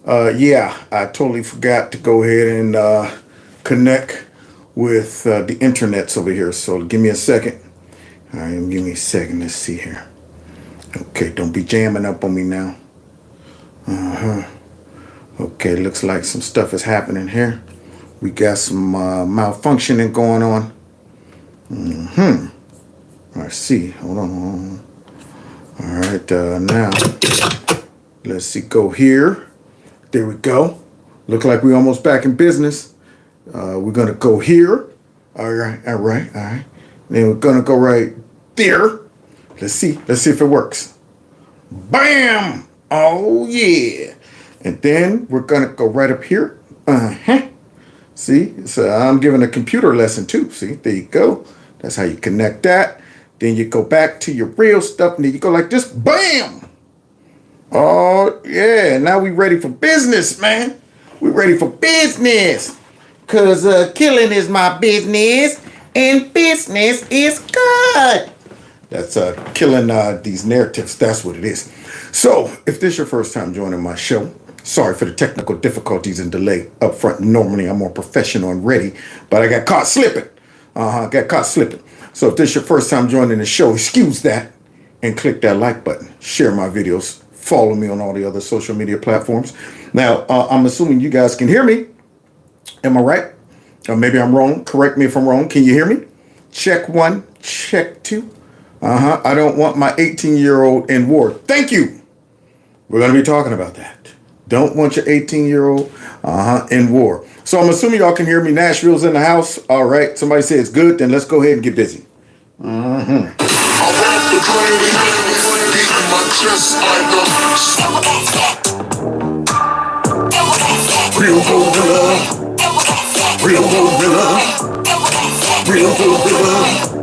Yeah, I totally forgot to go ahead and connect with the internets over here. So give me a second. All right, give me a second. Let's see here. Okay, don't be jamming up on me now. Okay, looks like some stuff is happening here. We got some malfunctioning going on. I see. Hold on. All right, now let's see. Go here. There we go. Look like we're almost back in business. We're gonna go here. All right. Then we're gonna go right there. Let's see if it works. Bam! Oh yeah. And then we're gonna go right up here. See, so I'm giving a computer lesson too. See, there you go. That's how you connect that. Then you go back to your real stuff, and then you go like this. Bam! Oh yeah. Now we ready for business, man. We ready for business. Cause killing is my business, and business is good. That's killing these narratives. That's what it is. So, if this is your first time joining my show, sorry for the technical difficulties and delay up front. Normally, I'm more professional and ready, but I got caught slipping. So, if this is your first time joining the show, excuse that and click that like button. Share my videos. Follow me on all the other social media platforms. Now, I'm assuming you guys can hear me. Am I right? Or maybe I'm wrong. Correct me if I'm wrong. Can you hear me? Check one, check two. I don't want my 18-year-old in war. Thank you. We're going to be talking about that. Don't want your 18-year-old in war. So I'm assuming y'all can hear me. Nashville's in the house. All right. Somebody say it's good. Then let's go ahead and get busy. Real gorilla.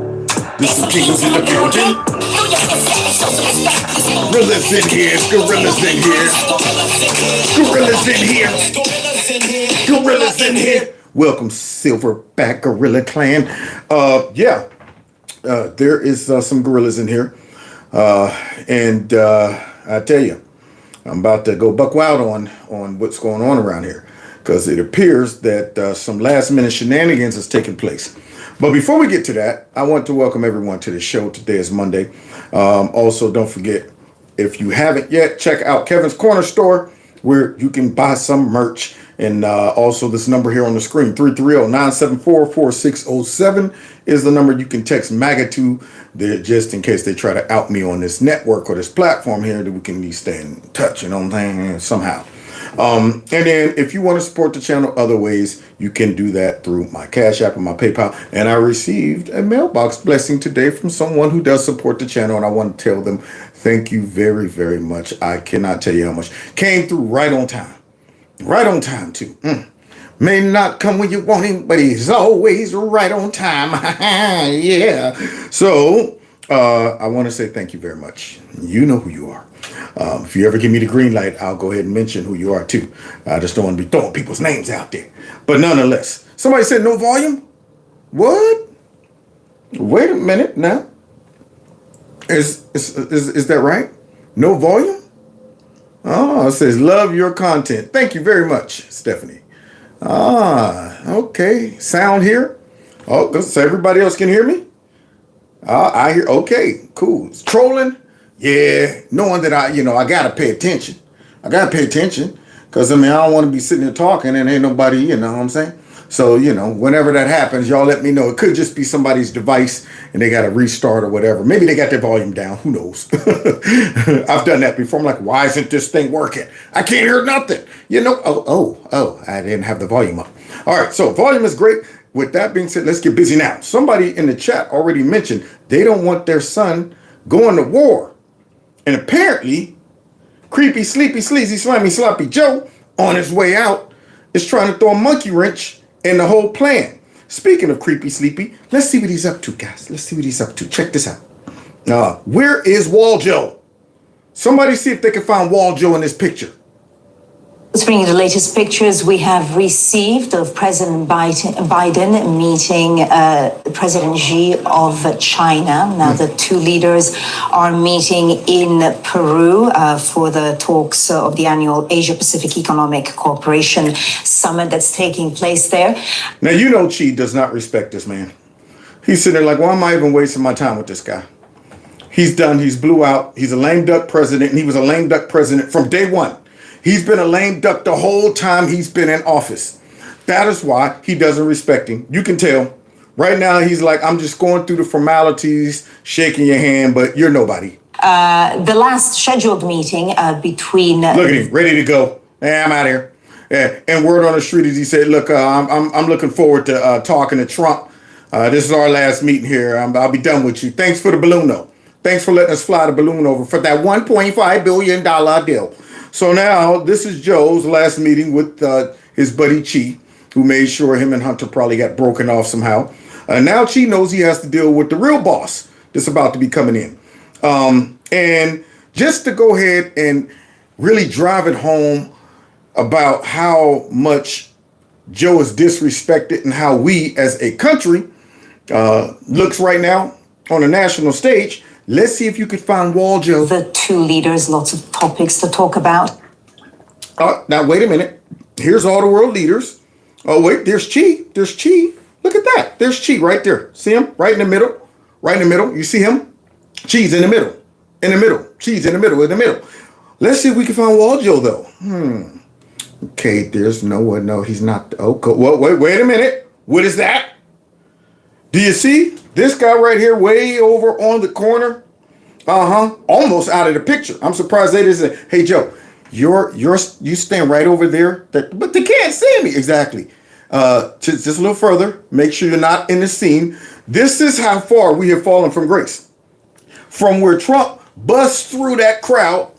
This is Kings in the building. Gorillas in here, gorillas in here. Gorillas in here. Gorillas in here. Welcome, Silverback Gorilla Clan. There is some gorillas in here. And I tell you, I'm about to go buck wild on what's going on around here. Because it appears that some last minute shenanigans is taking place. But before we get to that, I want to welcome everyone to the show. Today is Monday. Also, don't forget, if you haven't yet, check out Kevin's Corner Store, where you can buy some merch. And also this number here on the screen, 330-974-4607 is the number you can text MAGA to, just in case they try to out me on this network or this platform here, that we can at least stay in touch, you know what I'm saying, somehow. And then if you want to support the channel other ways, you can do that through my Cash App and my PayPal. And I received a mailbox blessing today from someone who does support the channel. And I want to tell them thank you very, very much. I cannot tell you how much. Came through right on time. Right on time, too. May not come when you want him, but he's always right on time. Yeah. So I want to say thank you very much. You know who you are. If you ever give me the green light, I'll go ahead and mention who you are too. I just don't want to be throwing people's names out there. But nonetheless, somebody said no volume? What? Wait a minute now. Is that right? No volume? Oh, it says love your content. Thank you very much, Stephanie. Okay. Sound here? Oh, so everybody else can hear me? I hear. Okay, cool. It's trolling. Yeah, knowing that I gotta pay attention. I gotta pay attention because I don't want to be sitting there talking and ain't nobody, you know what I'm saying? So, whenever that happens, y'all let me know. It could just be somebody's device and they got to restart or whatever. Maybe they got their volume down. Who knows? I've done that before. I'm like, why isn't this thing working? I can't hear nothing. I didn't have the volume up. All right, so volume is great. With that being said, let's get busy now. Somebody in the chat already mentioned they don't want their son going to war. And apparently, creepy, sleepy, sleazy, slimy, sloppy Joe, on his way out, is trying to throw a monkey wrench in the whole plan. Speaking of creepy, sleepy, let's see what he's up to, guys. Let's see what he's up to. Check this out. Where is Wall Joe? Somebody see if they can find Wall Joe in this picture. It's bringing the latest pictures we have received of President Biden meeting President Xi of China. Now, the two leaders are meeting in Peru for the talks of the annual Asia-Pacific Economic Cooperation Summit that's taking place there. Now, you know Xi does not respect this man. He's sitting there like, why am I even wasting my time with this guy? He's done. He's blew out. He's a lame duck president, and he was a lame duck president from day one. He's been a lame duck the whole time he's been in office. That is why he doesn't respect him. You can tell. Right now, he's like, I'm just going through the formalities, shaking your hand, but you're nobody. The last scheduled meeting between... Look at him, ready to go. Yeah, I'm out of here. Yeah. And word on the street is he said, look, I'm looking forward to talking to Trump. This is our last meeting here. I'll be done with you. Thanks for the balloon, though. Thanks for letting us fly the balloon over for that $1.5 billion deal. So now this is Joe's last meeting with his buddy Chi, who made sure him and Hunter probably got broken off somehow. Now Chi knows he has to deal with the real boss that's about to be coming in. And just to go ahead and really drive it home about how much Joe is disrespected and how we as a country looks right now on a national stage. Let's see if you could find Wall Joe. The two leaders, lots of topics to talk about. Now, wait a minute. Here's all the world leaders. Oh, wait, there's Chi. There's Chi. Look at that. There's Chi right there. See him? Right in the middle. Right in the middle. You see him? Chi's in the middle. In the middle. Chi's in the middle. In the middle. Let's see if we can find Wall Joe, though. Okay, there's no one. No, he's not. Okay, wait a minute. What is that? Do you see this guy right here way over on the corner? Almost out of the picture. I'm surprised they didn't say, hey, Joe, you stand right over there. But they can't see me. Exactly. Just a little further. Make sure you're not in the scene. This is how far we have fallen from grace. From where Trump busts through that crowd,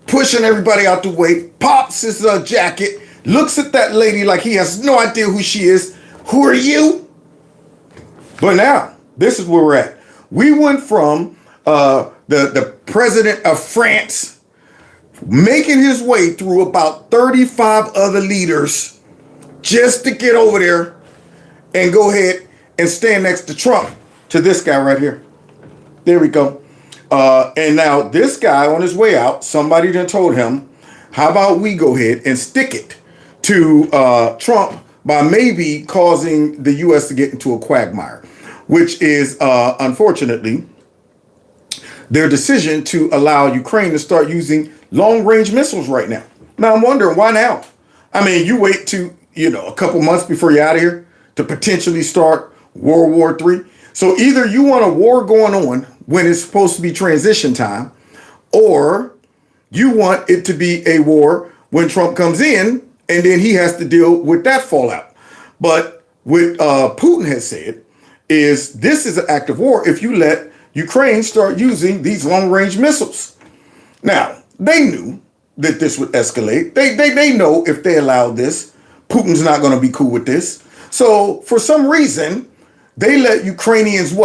pushing everybody out the way, pops his jacket, looks at that lady like he has no idea who she is. Who are you? But now, this is where we're at. We went from the president of France making his way through about 35 other leaders just to get over there and go ahead and stand next to Trump to this guy right here. There we go. And now this guy on his way out, somebody done told him, how about we go ahead and stick it to Trump by maybe causing the U.S. to get into a quagmire, which is, unfortunately, their decision to allow Ukraine to start using long-range missiles right now. Now, I'm wondering, why now? I mean, you wait to, a couple months before you're out of here to potentially start World War III. So either you want a war going on when it's supposed to be transition time, or you want it to be a war when Trump comes in and then he has to deal with that fallout. But what Putin has said is this is an act of war if you let Ukraine start using these long-range missiles. Now, they knew that this would escalate. They know if they allow this, Putin's not going to be cool with this. So for some reason, they let Ukrainians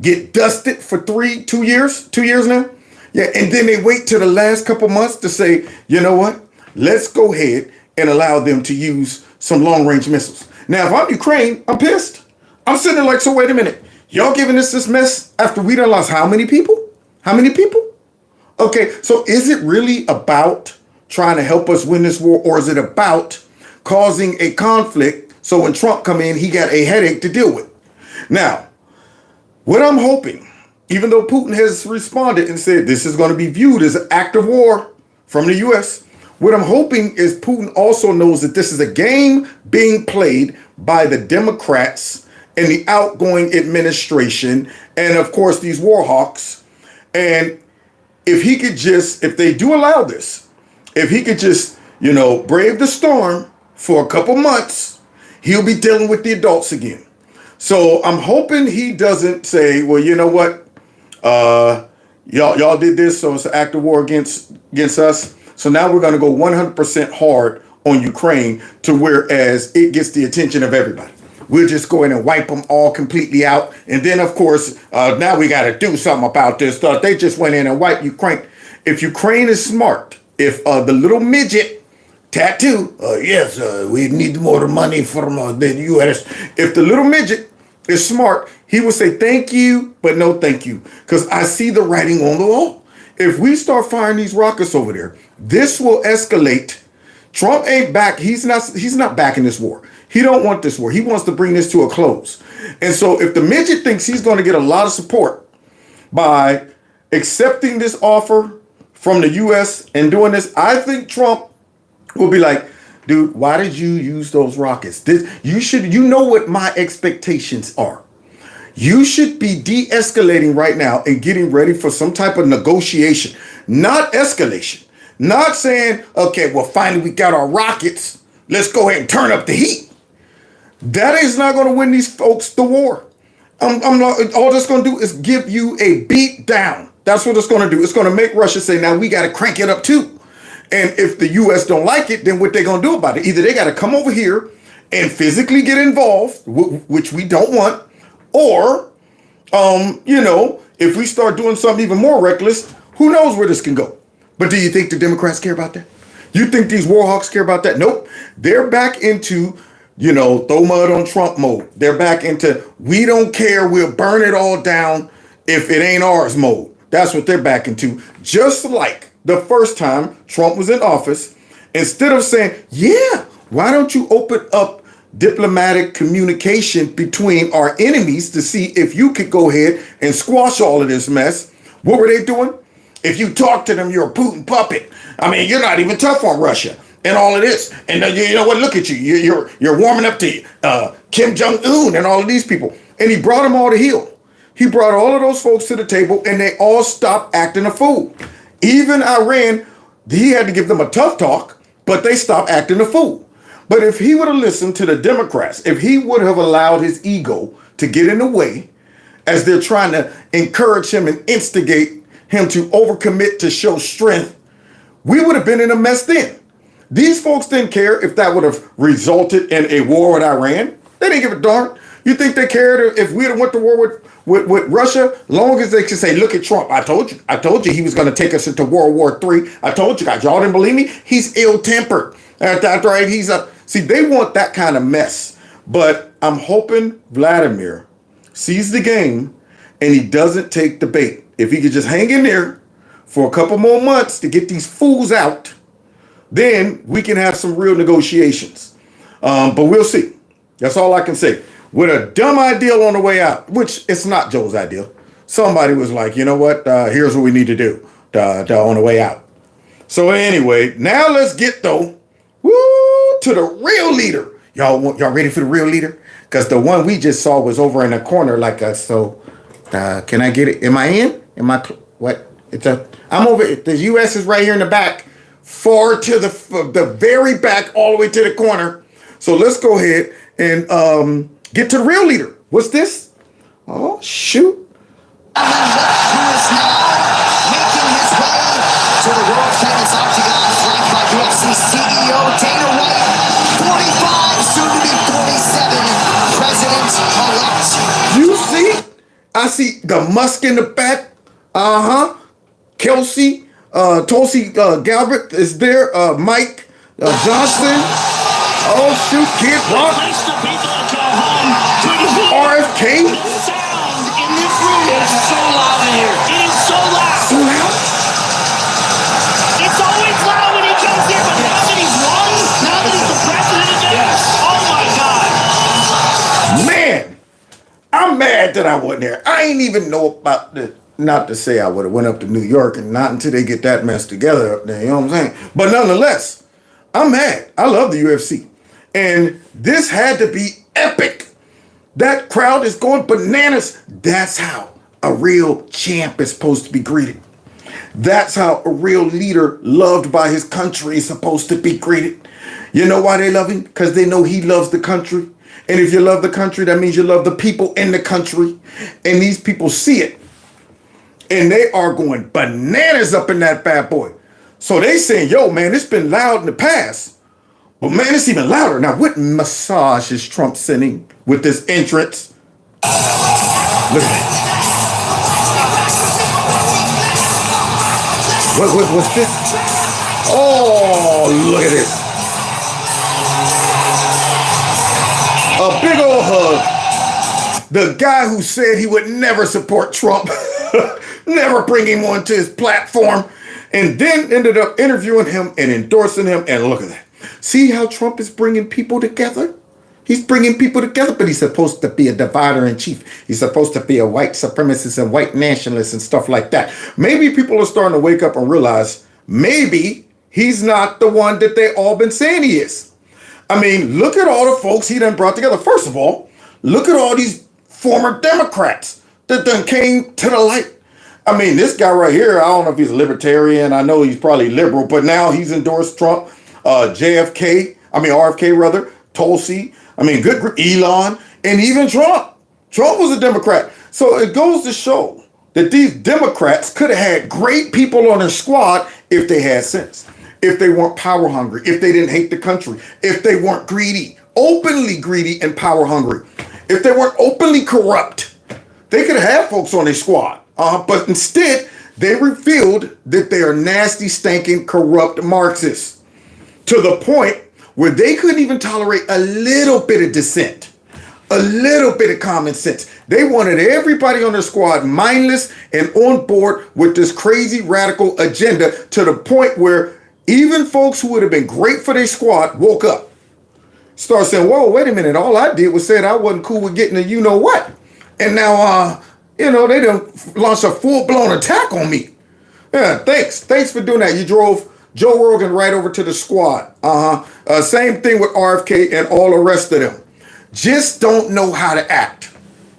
get dusted for 2 years? 2 years now? Yeah, and then they wait till the last couple months to say, you know what? Let's go ahead and allow them to use some long-range missiles. Now, if I'm Ukraine, I'm pissed. I'm sitting there like, so wait a minute. Y'all giving us this mess after we done lost how many people? How many people? Okay, so is it really about trying to help us win this war, or is it about causing a conflict so when Trump come in, he got a headache to deal with? Now, what I'm hoping, even though Putin has responded and said this is going to be viewed as an act of war from the U.S., what I'm hoping is Putin also knows that this is a game being played by the Democrats and the outgoing administration and, of course, these war hawks. And if he could just, if they do allow this, if he could just, brave the storm for a couple months, he'll be dealing with the adults again. So I'm hoping he doesn't say, well, you know what? Y'all did this, so it's an act of war against us. So now we're going to go 100% hard on Ukraine to whereas it gets the attention of everybody. We'll just go in and wipe them all completely out. And then, of course, now we got to do something about this stuff. They just went in and wiped Ukraine. If Ukraine is smart, if the little midget tattoo. Yes, we need more money from the U.S. If the little midget is smart, he will say thank you, but no thank you. Because I see the writing on the wall. If we start firing these rockets over there, this will escalate. Trump ain't back. He's not backing this war. He don't want this war. He wants to bring this to a close. And so if the midget thinks he's going to get a lot of support by accepting this offer from the U.S. and doing this, I think Trump will be like, dude, why did you use those rockets? You know what my expectations are. You should be de-escalating right now and getting ready for some type of negotiation, not escalation. Not saying, okay, well, finally we got our rockets. Let's go ahead and turn up the heat. That is not going to win these folks the war. I'm not. All that's going to do is give you a beat down. That's what it's going to do. It's going to make Russia say, now we got to crank it up too. And if the U.S. don't like it, then what they going to do about it? Either they got to come over here and physically get involved, which we don't want, or, if we start doing something even more reckless, who knows where this can go. But do you think the Democrats care about that? You think these war hawks care about that? Nope. They're back into, throw mud on Trump mode. They're back into, we don't care, we'll burn it all down if it ain't ours mode. That's what they're back into. Just like the first time Trump was in office, instead of saying, yeah, why don't you open up diplomatic communication between our enemies to see if you could go ahead and squash all of this mess? What were they doing? If you talk to them, you're a Putin puppet. I mean, you're not even tough on Russia and all of this. And you know what? Look at you. You're warming up to Kim Jong-un and all of these people. And he brought them all to heel. He brought all of those folks to the table, and they all stopped acting a fool. Even Iran, he had to give them a tough talk, but they stopped acting a fool. But if he would have listened to the Democrats, if he would have allowed his ego to get in the way as they're trying to encourage him and instigate him to overcommit to show strength, we would have been in a mess then. These folks didn't care if that would have resulted in a war with Iran. They didn't give a darn. You think they cared if we had went to war with Russia? Long as they could say, look at Trump. I told you he was going to take us into World War III. I told you guys. Y'all didn't believe me? He's ill-tempered. That's right. See, they want that kind of mess. But I'm hoping Vladimir sees the game and he doesn't take the bait. If he could just hang in there for a couple more months to get these fools out, then we can have some real negotiations. But we'll see. That's all I can say. With a dumb ideal on the way out, which it's not Joe's ideal. Somebody was like, you know what? Here's what we need to do on the way out. So anyway, now let's get to the real leader. Y'all ready for the real leader? Because the one we just saw was over in the corner like us. So can I get it? Am I in? What? I'm over. The U.S. is right here in the back, far to the very back, all the way to the corner. So let's go ahead and get to the real leader. What's this? Oh, shoot. Who is now making his way to the world famous octagon, flanked by UFC CEO Dana White, 45, soon to be 47, president-elect. You see? I see the Musk in the back. Tulsi Gabbard is there. Mike Johnson. Oh, shoot, Kid Rock. RFK. The sound in this room is so loud in here. It is so loud. So loud? It's always loud when he comes here, but now that he's won, now that he's the president again, oh my God. Man, I'm mad that I wasn't there. I ain't even know about the. Not to say I would have went up to New York, and not until they get that mess together up there, you know what I'm saying? But nonetheless, I'm mad. I love the UFC. And this had to be epic. That crowd is going bananas. That's how a real champ is supposed to be greeted. That's how a real leader loved by his country is supposed to be greeted. You know why they love him? Because they know he loves the country. And if you love the country, that means you love the people in the country. And these people see it. And they are going bananas up in that bad boy. So they saying, yo, man, it's been loud in the past. But man, it's even louder. Now, what massage is Trump sending with this entrance? Look at that. What's this? Oh, look at this. The guy who said he would never support Trump, never bring him onto his platform, and then ended up interviewing him and endorsing him. And look at that. See how Trump is bringing people together? He's bringing people together, but he's supposed to be a divider in chief. He's supposed to be a white supremacist and white nationalist and stuff like that. Maybe people are starting to wake up and realize maybe he's not the one that they all been saying he is. I mean, look at all the folks he done brought together. First of all, look at all these former Democrats that done came to the light. I mean, this guy right here, I don't know if he's a libertarian. I know he's probably liberal, but now he's endorsed Trump, RFK rather, Tulsi. I mean, good Elon, and even Trump. Trump was a Democrat. So it goes to show that these Democrats could have had great people on their squad if they had sense, if they weren't power hungry, if they didn't hate the country, if they weren't greedy, openly greedy and power hungry, if they weren't openly corrupt. They could have had folks on their squad. But instead, they revealed that they are nasty, stinking, corrupt Marxists to the point where they couldn't even tolerate a little bit of dissent, a little bit of common sense. They wanted everybody on their squad mindless and on board with this crazy radical agenda to the point where even folks who would have been great for their squad woke up. Start saying, whoa, wait a minute. All I did was say I wasn't cool with getting a you-know-what. And now, they done launched a full-blown attack on me. Yeah, thanks. Thanks for doing that. You drove Joe Rogan right over to the squad. Same thing with RFK and all the rest of them. Just don't know how to act.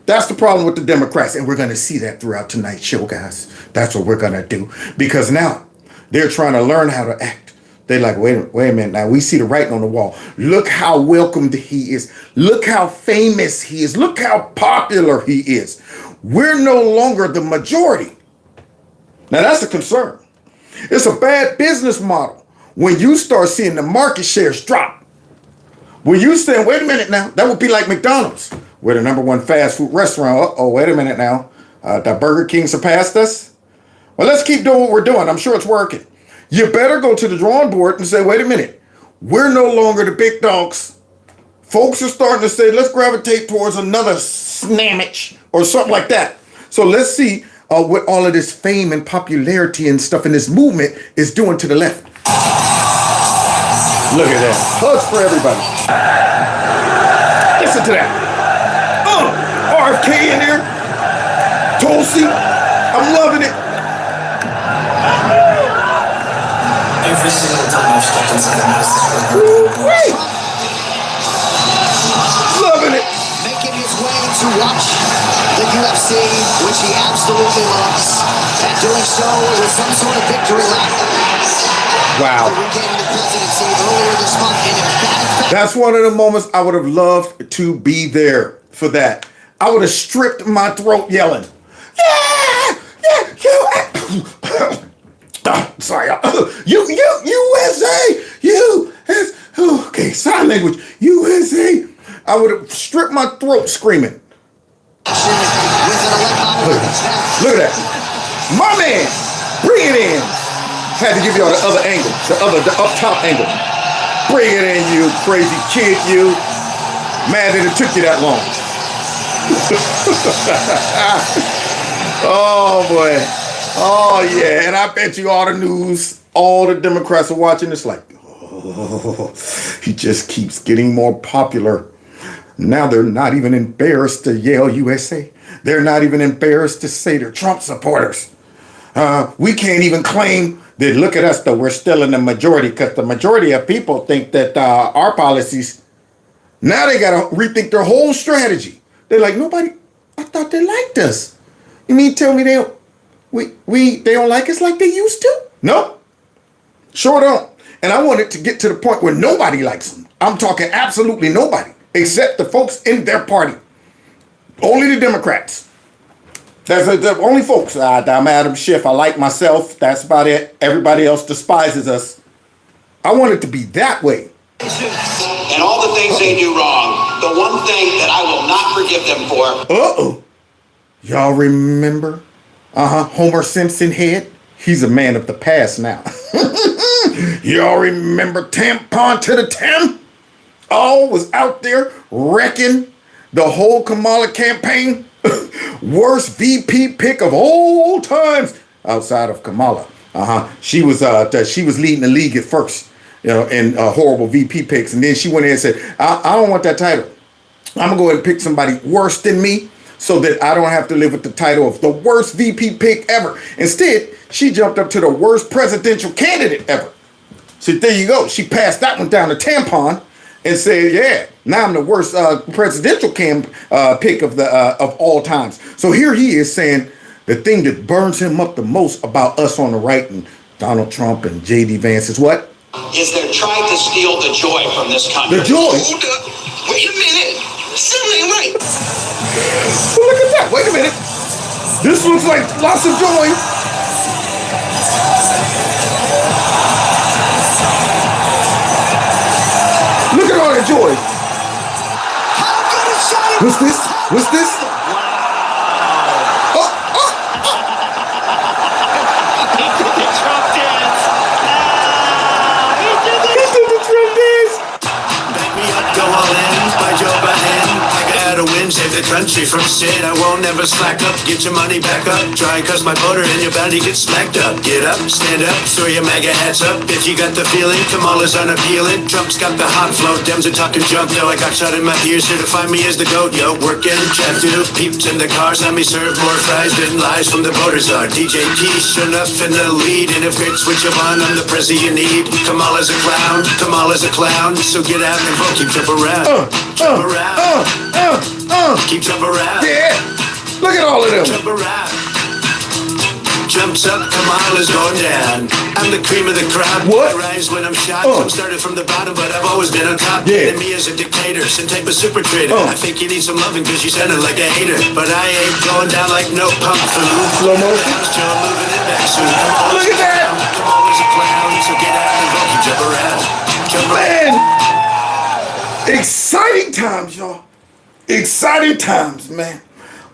That's the problem with the Democrats. And we're going to see that throughout tonight's show, guys. That's what we're going to do. Because now they're trying to learn how to act. They're like, wait a minute. Now we see the writing on the wall. Look how welcomed he is. Look how famous he is. Look how popular he is. We're no longer the majority. Now that's a concern. It's a bad business model when you start seeing the market shares drop. When you say, wait a minute now, that would be like McDonald's. We're the number 1 fast food restaurant. Oh, wait a minute now. The Burger King surpassed us? Well, let's keep doing what we're doing. I'm sure it's working. You better go to the drawing board and say, wait a minute. We're no longer the big dogs. Folks are starting to say, let's gravitate towards another sandwich or something like that. So let's see what all of this fame and popularity and stuff in this movement is doing to the left. Look at that. Hugs for everybody. Listen to that. RFK in there. Tulsi. I'm loving it. Every single time I've stepped inside the house, Loving it. Making his way to watch the UFC, which he absolutely loves, and doing so with some sort of victory lap. Wow. Regaining the presidency earlier this month in emphatic. That's one of the moments I would have loved to be there for that. I would have stripped my throat yelling, sorry, USA, okay, sign language, USA. I would have stripped my throat screaming. Look at that. My man, bring it in. Had to give y'all the other angle, the up top angle. Bring it in, you crazy kid, you. Mad that it took you that long. Oh, boy. Oh, yeah. And I bet you all the news, all the Democrats are watching this like, oh, he just keeps getting more popular. Now they're not even embarrassed to yell USA. They're not even embarrassed to say they're Trump supporters. We can't even claim that, look at us, though, we're still in the majority, because the majority of people think that our policies, now they got to rethink their whole strategy. They're like, nobody, I thought they liked us. You mean tell me they don't like us like they used to? No, sure don't. And I want it to get to the point where nobody likes them. I'm talking absolutely nobody, except the folks in their party. Only the Democrats. That's the only folks. I'm Adam Schiff. I like myself. That's about it. Everybody else despises us. I want it to be that way. And all the things they do wrong, the one thing that I will not forgive them for. Uh-oh. Y'all remember? Homer Simpson head? He's a man of the past now. Y'all remember Tampon to the Tim? Oh, was out there wrecking the whole Kamala campaign, worst VP pick of all times outside of Kamala. She was leading the league at first, in horrible VP picks, and then she went in and said, I don't want that title. I'm gonna go ahead and pick somebody worse than me so that I don't have to live with the title of the worst VP pick ever. Instead, she jumped up to the worst presidential candidate ever. So there you go. She passed that one down to tampon and said, yeah, now I'm the worst presidential pick of all times. So here he is saying the thing that burns him up the most about us on the right and Donald Trump and J.D. Vance is what? Is they're trying to steal the joy from this country. The joy? Hold up. Wait a minute. Something ain't right. Well, look at that. Wait a minute. This looks like lots of joy. Look at all the joy. What's this? What's this? Oh, oh, oh. He did the Trump dance. He did the He did the Trump dance. Back me up, go all in, by Joe Biden. I gotta win, save the country from sin. I won't never slack up, get your money back up. Try and cuss my voter and your bounty gets smacked up. Get up, stand up, throw your MAGA hats up. If you got the feeling, Kamala's unappealing. Trump's got the hot flow, Dems are talking junk. Though I got shot in my ears, here to find me as the goat. Yo, working, chat to peeps in the cars. Let me serve more fries than lies from the voters are. DJP, sure enough in the lead. And if it's switch you on, I'm the president you need. Kamala's a clown, Kamala's a clown. So get out and vote, keep jump around. Jump around. Keep jump around. Yeah. Look at all of them. Jump around. Jumps up, Kamala's going down. I'm the cream of the crop. What? I rise when I'm shot. I'm started from the bottom, but I've always been on top. Yeah. And me as a dictator, some type of super trader. I think you need some loving because you sounded like a hater. But I ain't going down like no pump food. Slow motion. Moving it back soon. Look at that. Kamala's a clown, so get out and vote. You jump around. Jump around. Man, exciting times, y'all. Exciting times, man.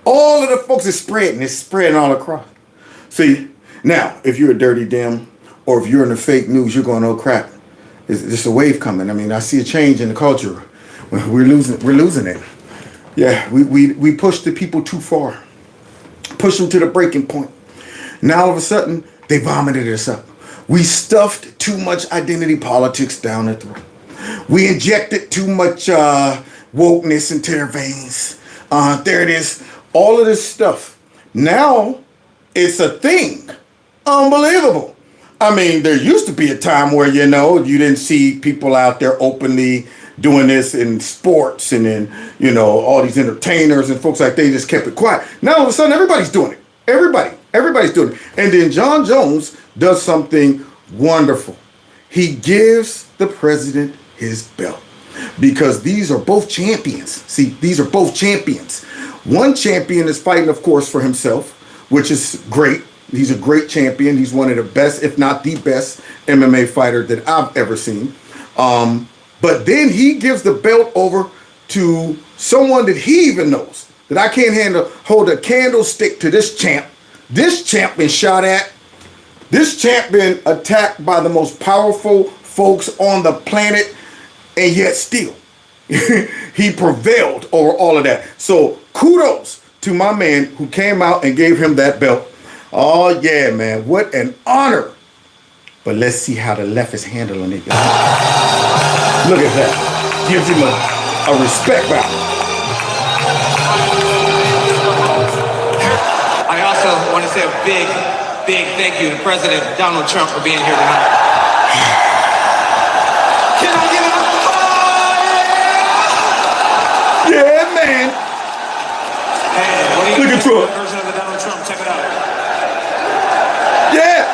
All of the folks is spreading. It's spreading all across. See, now, if you're a dirty Dem or if you're in the fake news, you're going, oh crap. There's a wave coming. I mean, I see a change in the culture. We're losing it. Yeah, we pushed the people too far. Pushed them to the breaking point. Now all of a sudden, they vomited us up. We stuffed too much identity politics down their throat. We injected too much wokeness into their veins. There it is. All of this stuff. Now it's a thing. Unbelievable. I mean, there used to be a time where, you didn't see people out there openly doing this in sports and in, all these entertainers and folks like they just kept it quiet. Now all of a sudden everybody's doing it. Everybody's doing it. And then Jon Jones does something wonderful. He gives the president his belt. Because these are both champions. See, these are both champions. One champion is fighting, of course, for himself, which is great. He's a great champion. He's one of the best, if not the best, MMA fighter that I've ever seen. But then he gives the belt over to someone that he even knows, that I can't hold a candlestick to this champ. This champ been shot at. This champ been attacked by the most powerful folks on the planet. And yet still, he prevailed over all of that. So kudos to my man who came out and gave him that belt. Oh, yeah, man. What an honor. But let's see how the left is handling it. Look at that. Gives him a respect bow. I also want to say a big thank you to President Donald Trump for being here tonight. Can I get a Yeah, man. Hey, what do you Look at think Trump. of the version of the Donald Trump? Check it out. Yeah.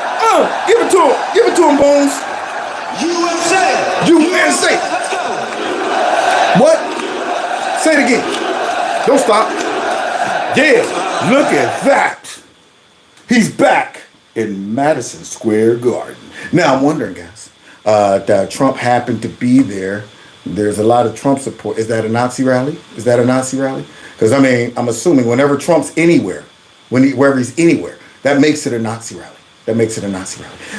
Give it to him. Give it to him, Bones. USA. USA. Let's go. What? Say it again. Don't stop. Yeah. Look at that. He's back in Madison Square Garden. Now, I'm wondering, guys, that Trump happened to be there. There's a lot of Trump support. Is that a Nazi rally? Because, I mean, I'm assuming whenever Trump's anywhere, wherever he's anywhere, that makes it a Nazi rally.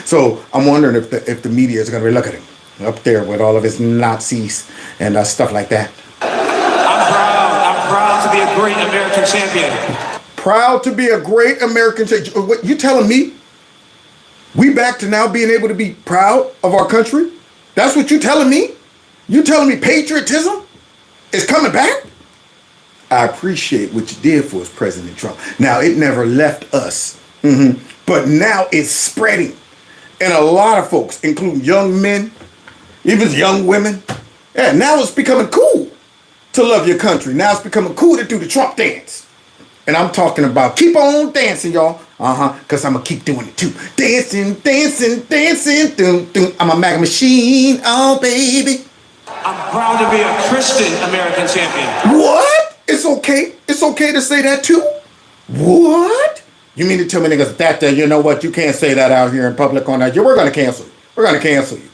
So I'm wondering if the media is going to be looking at him up there with all of his Nazis and stuff like that. I'm proud to be a great American champion. Proud to be a great American champion. What, you telling me we back to now being able to be proud of our country? That's what you telling me? You telling me patriotism is coming back? I appreciate what you did for us, President Trump. Now, it never left us. But now it's spreading. And a lot of folks, including young men, even young women, yeah, now it's becoming cool to love your country. Now it's becoming cool to do the Trump dance. And I'm talking about keep on dancing, y'all. Because I'm going to keep doing it too. Dancing, dancing, dancing. Dun, dun. I'm a MAGA machine. Oh, baby. I'm proud to be a Christian American champion. What? It's okay. It's okay to say that too? What? You mean to tell me niggas that, you know what? You can't say that out here in public on that. We're going to cancel you. We're going to cancel you.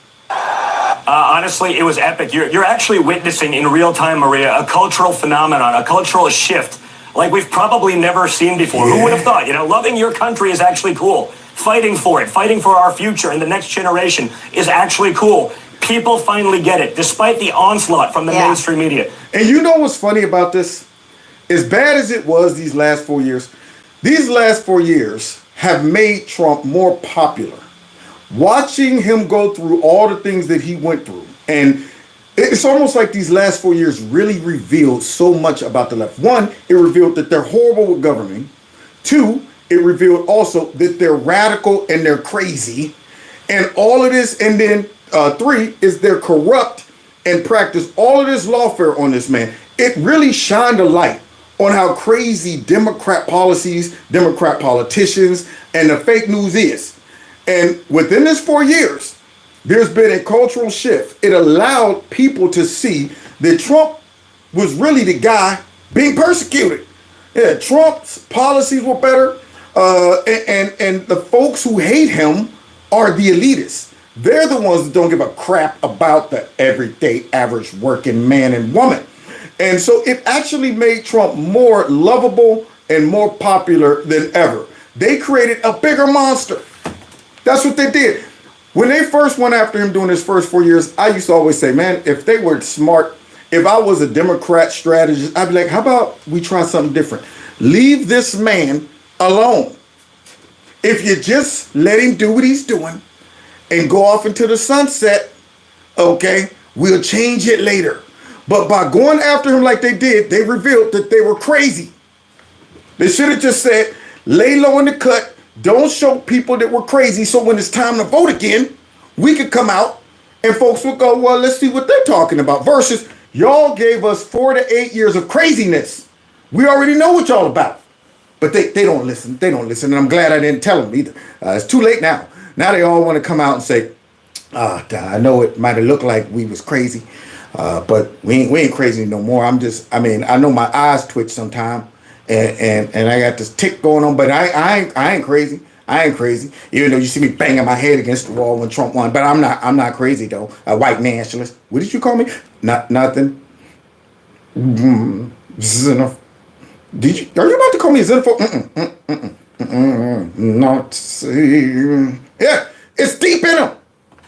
Honestly, it was epic. You're actually witnessing in real time, Maria, a cultural phenomenon, a cultural shift like we've probably never seen before. Yeah. Who would have thought? You know, loving your country is actually cool. Fighting for it, fighting for our future and the next generation is actually cool. People finally get it, despite the onslaught from the mainstream media. And you know what's funny about this? As bad as it was these last 4 years have made Trump more popular. Watching him go through all the things that he went through, and it's almost like these last 4 years really revealed so much about the left. One, it revealed that they're horrible with government. Two, it revealed also that they're radical and they're crazy. And all of this, and then three, is they're corrupt and practice all of this lawfare on this man. It really shined a light on how crazy Democrat policies, Democrat politicians, and the fake news is. And within this 4 years, there's been a cultural shift. It allowed people to see that Trump was really the guy being persecuted. Yeah, Trump's policies were better, and the folks who hate him are the elitists. They're the ones that don't give a crap about the everyday average working man and woman. And so it actually made Trump more lovable and more popular than ever. They created a bigger monster. That's what they did. When they first went after him during his first 4 years, I used to always say, man, if they were smart, if I was a Democrat strategist, I'd be like, how about we try something different? Leave this man alone. If you just let him do what he's doing and go off into the sunset, okay, we'll change it later. But by going after him like they did, they revealed that they were crazy. They should have just said, lay low in the cut. Don't show people that we're crazy, so when it's time to vote again, we could come out and folks would go, well, let's see what they're talking about. Versus, y'all gave us 4 to 8 years of craziness. We already know what y'all about. But they don't listen. They don't listen, and I'm glad I didn't tell them either. It's too late now. Now they all want to come out and say, I know it might have looked like we was crazy, but we ain't crazy no more. I know my eyes twitch sometime. And I got this tick going on, but I ain't crazy. I ain't crazy. Even though you see me banging my head against the wall when Trump won, but I'm not crazy though. A white nationalist. What did you call me? Nothing. Xenophobe. Are you about to call me a xenophobe? Not. Yeah, it's deep in him.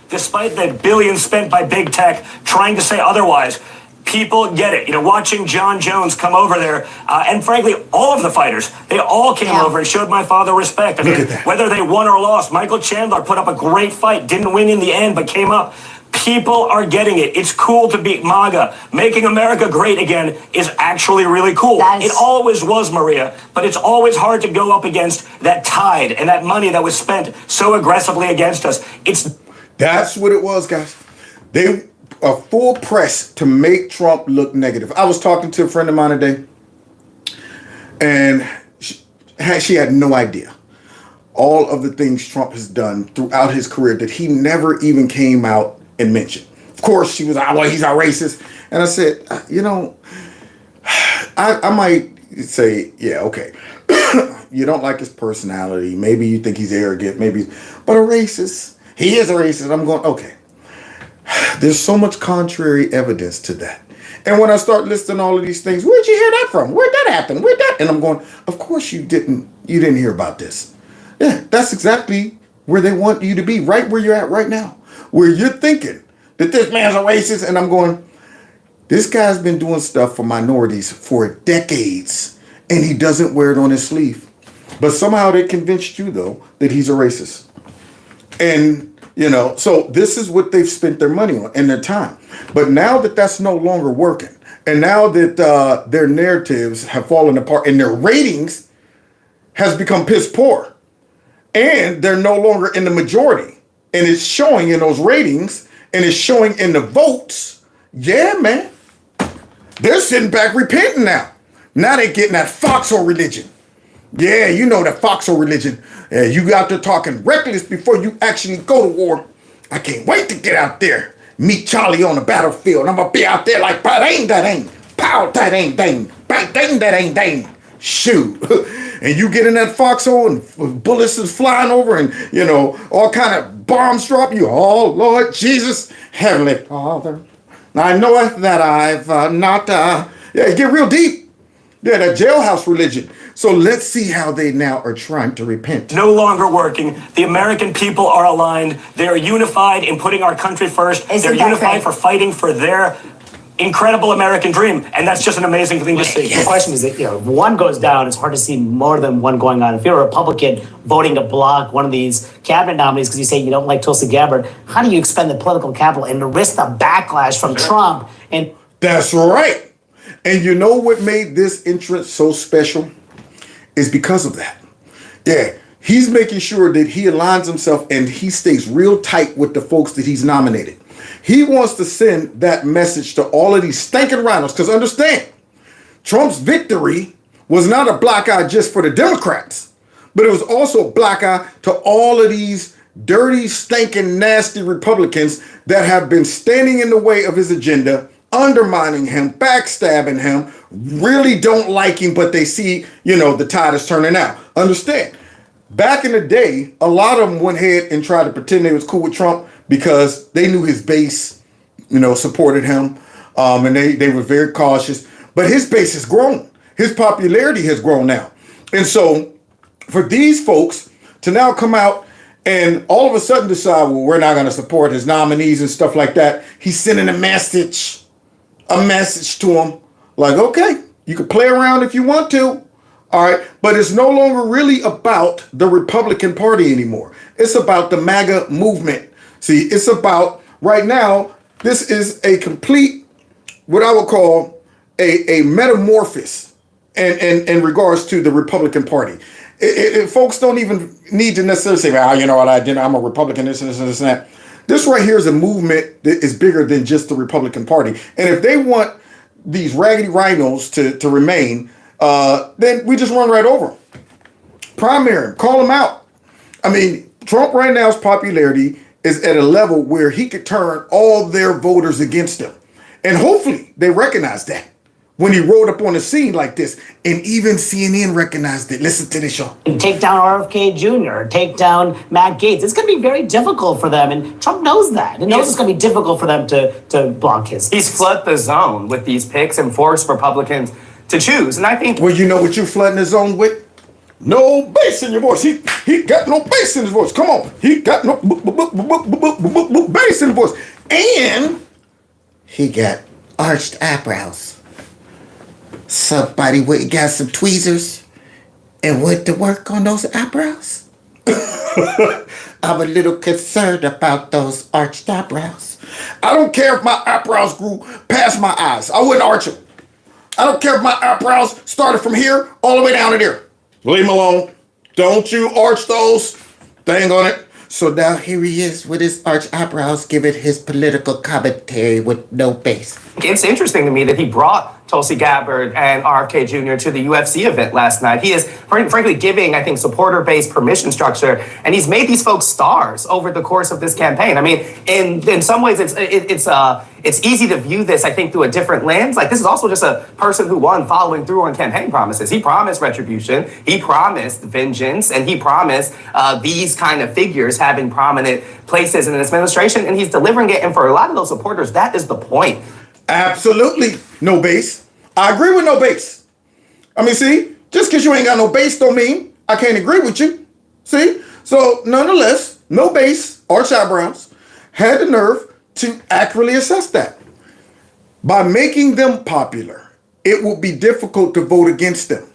Despite the billions spent by big tech trying to say otherwise, people get it. You know, watching Jon Jones come over there, and frankly, all of the fighters, they all came over and showed my father respect. I mean, whether they won or lost, Michael Chandler put up a great fight, didn't win in the end, but came up. People are getting it. It's cool to be MAGA. Making America great again is actually really cool. It always was, Maria, but it's always hard to go up against that tide and that money that was spent so aggressively against us. That's what it was, guys. They are full press to make Trump look negative. I was talking to a friend of mine today, and she had no idea all of the things Trump has done throughout his career that he never even came out and mentioned. Of course, she was, well, he's a racist. And I said, I might say, yeah, okay. You don't like his personality. Maybe you think he's arrogant. But a racist. He is a racist. I'm going, okay. There's so much contrary evidence to that. And when I start listing all of these things, where'd you hear that from? Where'd that happen? And I'm going, of course you didn't hear about this. Yeah, that's exactly where they want you to be, right where you're at right now. Where you're thinking that this man's a racist, and I'm going, This guy's been doing stuff for minorities for decades, and he doesn't wear it on his sleeve. But somehow they convinced you, though, that he's a racist. And, you know, so this is what they've spent their money on and their time. But now that that's no longer working, and now that their narratives have fallen apart and their ratings has become piss poor, and they're no longer in the majority, and it's showing in those ratings, and it's showing in the votes, yeah, man, they're sitting back repenting now. Now they're getting that foxhole religion. Yeah, you know that foxhole religion. You out there talking reckless before you actually go to war. I can't wait to get out there, meet Charlie on the battlefield. I'm gonna be out there like ba-dang, da-dang, pow, da-dang, dang, bang-dang, da-dang, dang. Shoot. And you get in that foxhole and bullets is flying over and, you know, all kind of bombs drop you. Oh, Lord Jesus, Heavenly Father, I know that I've not, yeah, get real deep. Yeah, that jailhouse religion. So let's see how they now are trying to repent. No longer working. The American people are aligned. They are unified in putting our country first. They're unified for fighting for their incredible American dream. And that's just an amazing thing to see. The question is that, you know, if one goes down, it's hard to see more than one going on. If you're a Republican voting to block one of these cabinet nominees because you say you don't like Tulsi Gabbard, how do you expend the political capital and risk the backlash from Trump? And that's right. And you know what made this entrance so special? Is because of that. Yeah, he's making sure that he aligns himself and he stays real tight with the folks that he's nominated. He wants to send that message to all of these stinking rhinos, because understand, Trump's victory was not a black eye just for the Democrats, but it was also a black eye to all of these dirty, stinking, nasty Republicans that have been standing in the way of his agenda, undermining him, backstabbing him, really don't like him, but they see, you know, the tide is turning now. Understand, back in the day, a lot of them went ahead and tried to pretend they was cool with Trump because they knew his base, you know, supported him, and they were very cautious. But his base has grown. His popularity has grown now. And so for these folks to now come out and all of a sudden decide, well, we're not going to support his nominees and stuff like that, he's sending a message to them like, okay, you can play around if you want to. All right. But it's no longer really about the Republican Party anymore. It's about the MAGA movement. See, it's about right now, this is a complete, what I would call a metamorphosis in regards to the Republican Party. Folks don't even need to necessarily say, well, you know what, I'm a Republican, this and that. This right here is a movement that is bigger than just the Republican Party. And if they want these raggedy rhinos to remain, then we just run right over them. Primary, call them out. I mean, Trump right now's popularity is at a level where he could turn all their voters against him. And hopefully they recognize that when he rode up on the scene like this. And even CNN recognized it. Listen to this, y'all. take down RFK Jr., take down Matt Gaetz. It's going to be very difficult for them, and Trump knows that. And knows it's going to be difficult for them to block his. He's flooded the zone with these picks and forced Republicans to choose. And I think... Well, you know what you're flooding the zone with? No bass in your voice. He got no bass in his voice. Come on. He got no bass in his voice. And he got arched eyebrows. Somebody went and got some tweezers and went to work on those eyebrows. I'm a little concerned about those arched eyebrows. I don't care if my eyebrows grew past my eyes. I wouldn't arch them. I don't care if my eyebrows started from here all the way down to there. Leave him alone. Don't you arch those. Dang on it. So now here he is with his arched eyebrows giving his political commentary with no base. It's interesting to me that he brought Tulsi Gabbard and RFK Jr. to the UFC event last night. He is, frankly, giving, I think, supporter-based permission structure, and he's made these folks stars over the course of this campaign. I mean, in some ways, it's easy to view this, I think, through a different lens. Like, this is also just a person who won following through on campaign promises. He promised retribution, he promised vengeance, and he promised these kind of figures having prominent places in this administration, and he's delivering it. And for a lot of those supporters, that is the point. Absolutely. No base. I agree with no base. I mean, see, just because you ain't got no base don't mean I can't agree with you. See? So, nonetheless, no base, arch eyebrows, had the nerve to accurately assess that. By making them popular, it will be difficult to vote against them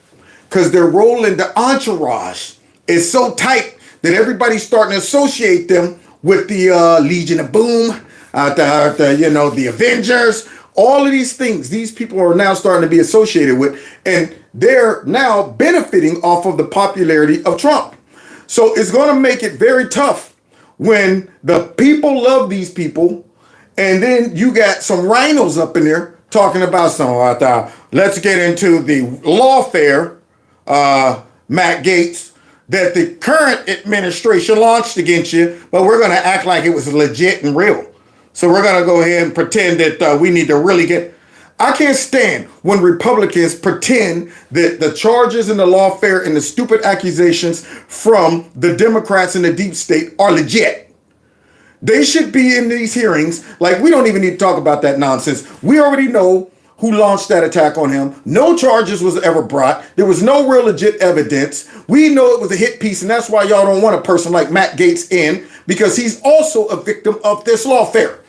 because their role in the entourage is so tight that everybody's starting to associate them with the Legion of Boom, the Avengers, all of these things. These people are now starting to be associated with, and they're now benefiting off of the popularity of Trump. So it's going to make it very tough when the people love these people, and then you got some rhinos up in there talking about some, let's get into the lawfare, Matt Gaetz, that the current administration launched against you, but we're going to act like it was legit and real. So we're going to go ahead and pretend that we need to really get... I can't stand when Republicans pretend that the charges in the lawfare and the stupid accusations from the Democrats and the deep state are legit. They should be in these hearings. Like, we don't even need to talk about that nonsense. We already know who launched that attack on him. No charges was ever brought. There was no real legit evidence. We know it was a hit piece, and that's why y'all don't want a person like Matt Gaetz in, because he's also a victim of this lawfare.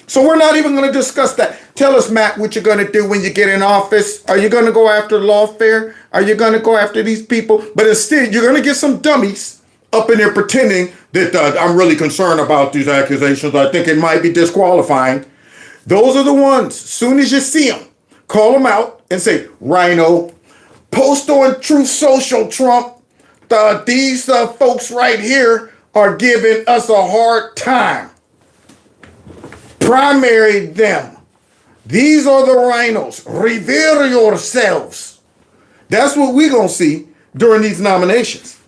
So we're not even going to discuss that. Tell us, Matt, what you're going to do when you get in office. Are you going to go after lawfare? Are you going to go after these people? But instead, you're going to get some dummies up in there pretending that I'm really concerned about these accusations. I think it might be disqualifying. Those are the ones, as soon as you see them, call them out and say, Rhino, post on Truth Social, Trump, these folks right here are giving us a hard time. Primary them. These are the rhinos. Revere yourselves. That's what we're going to see during these nominations.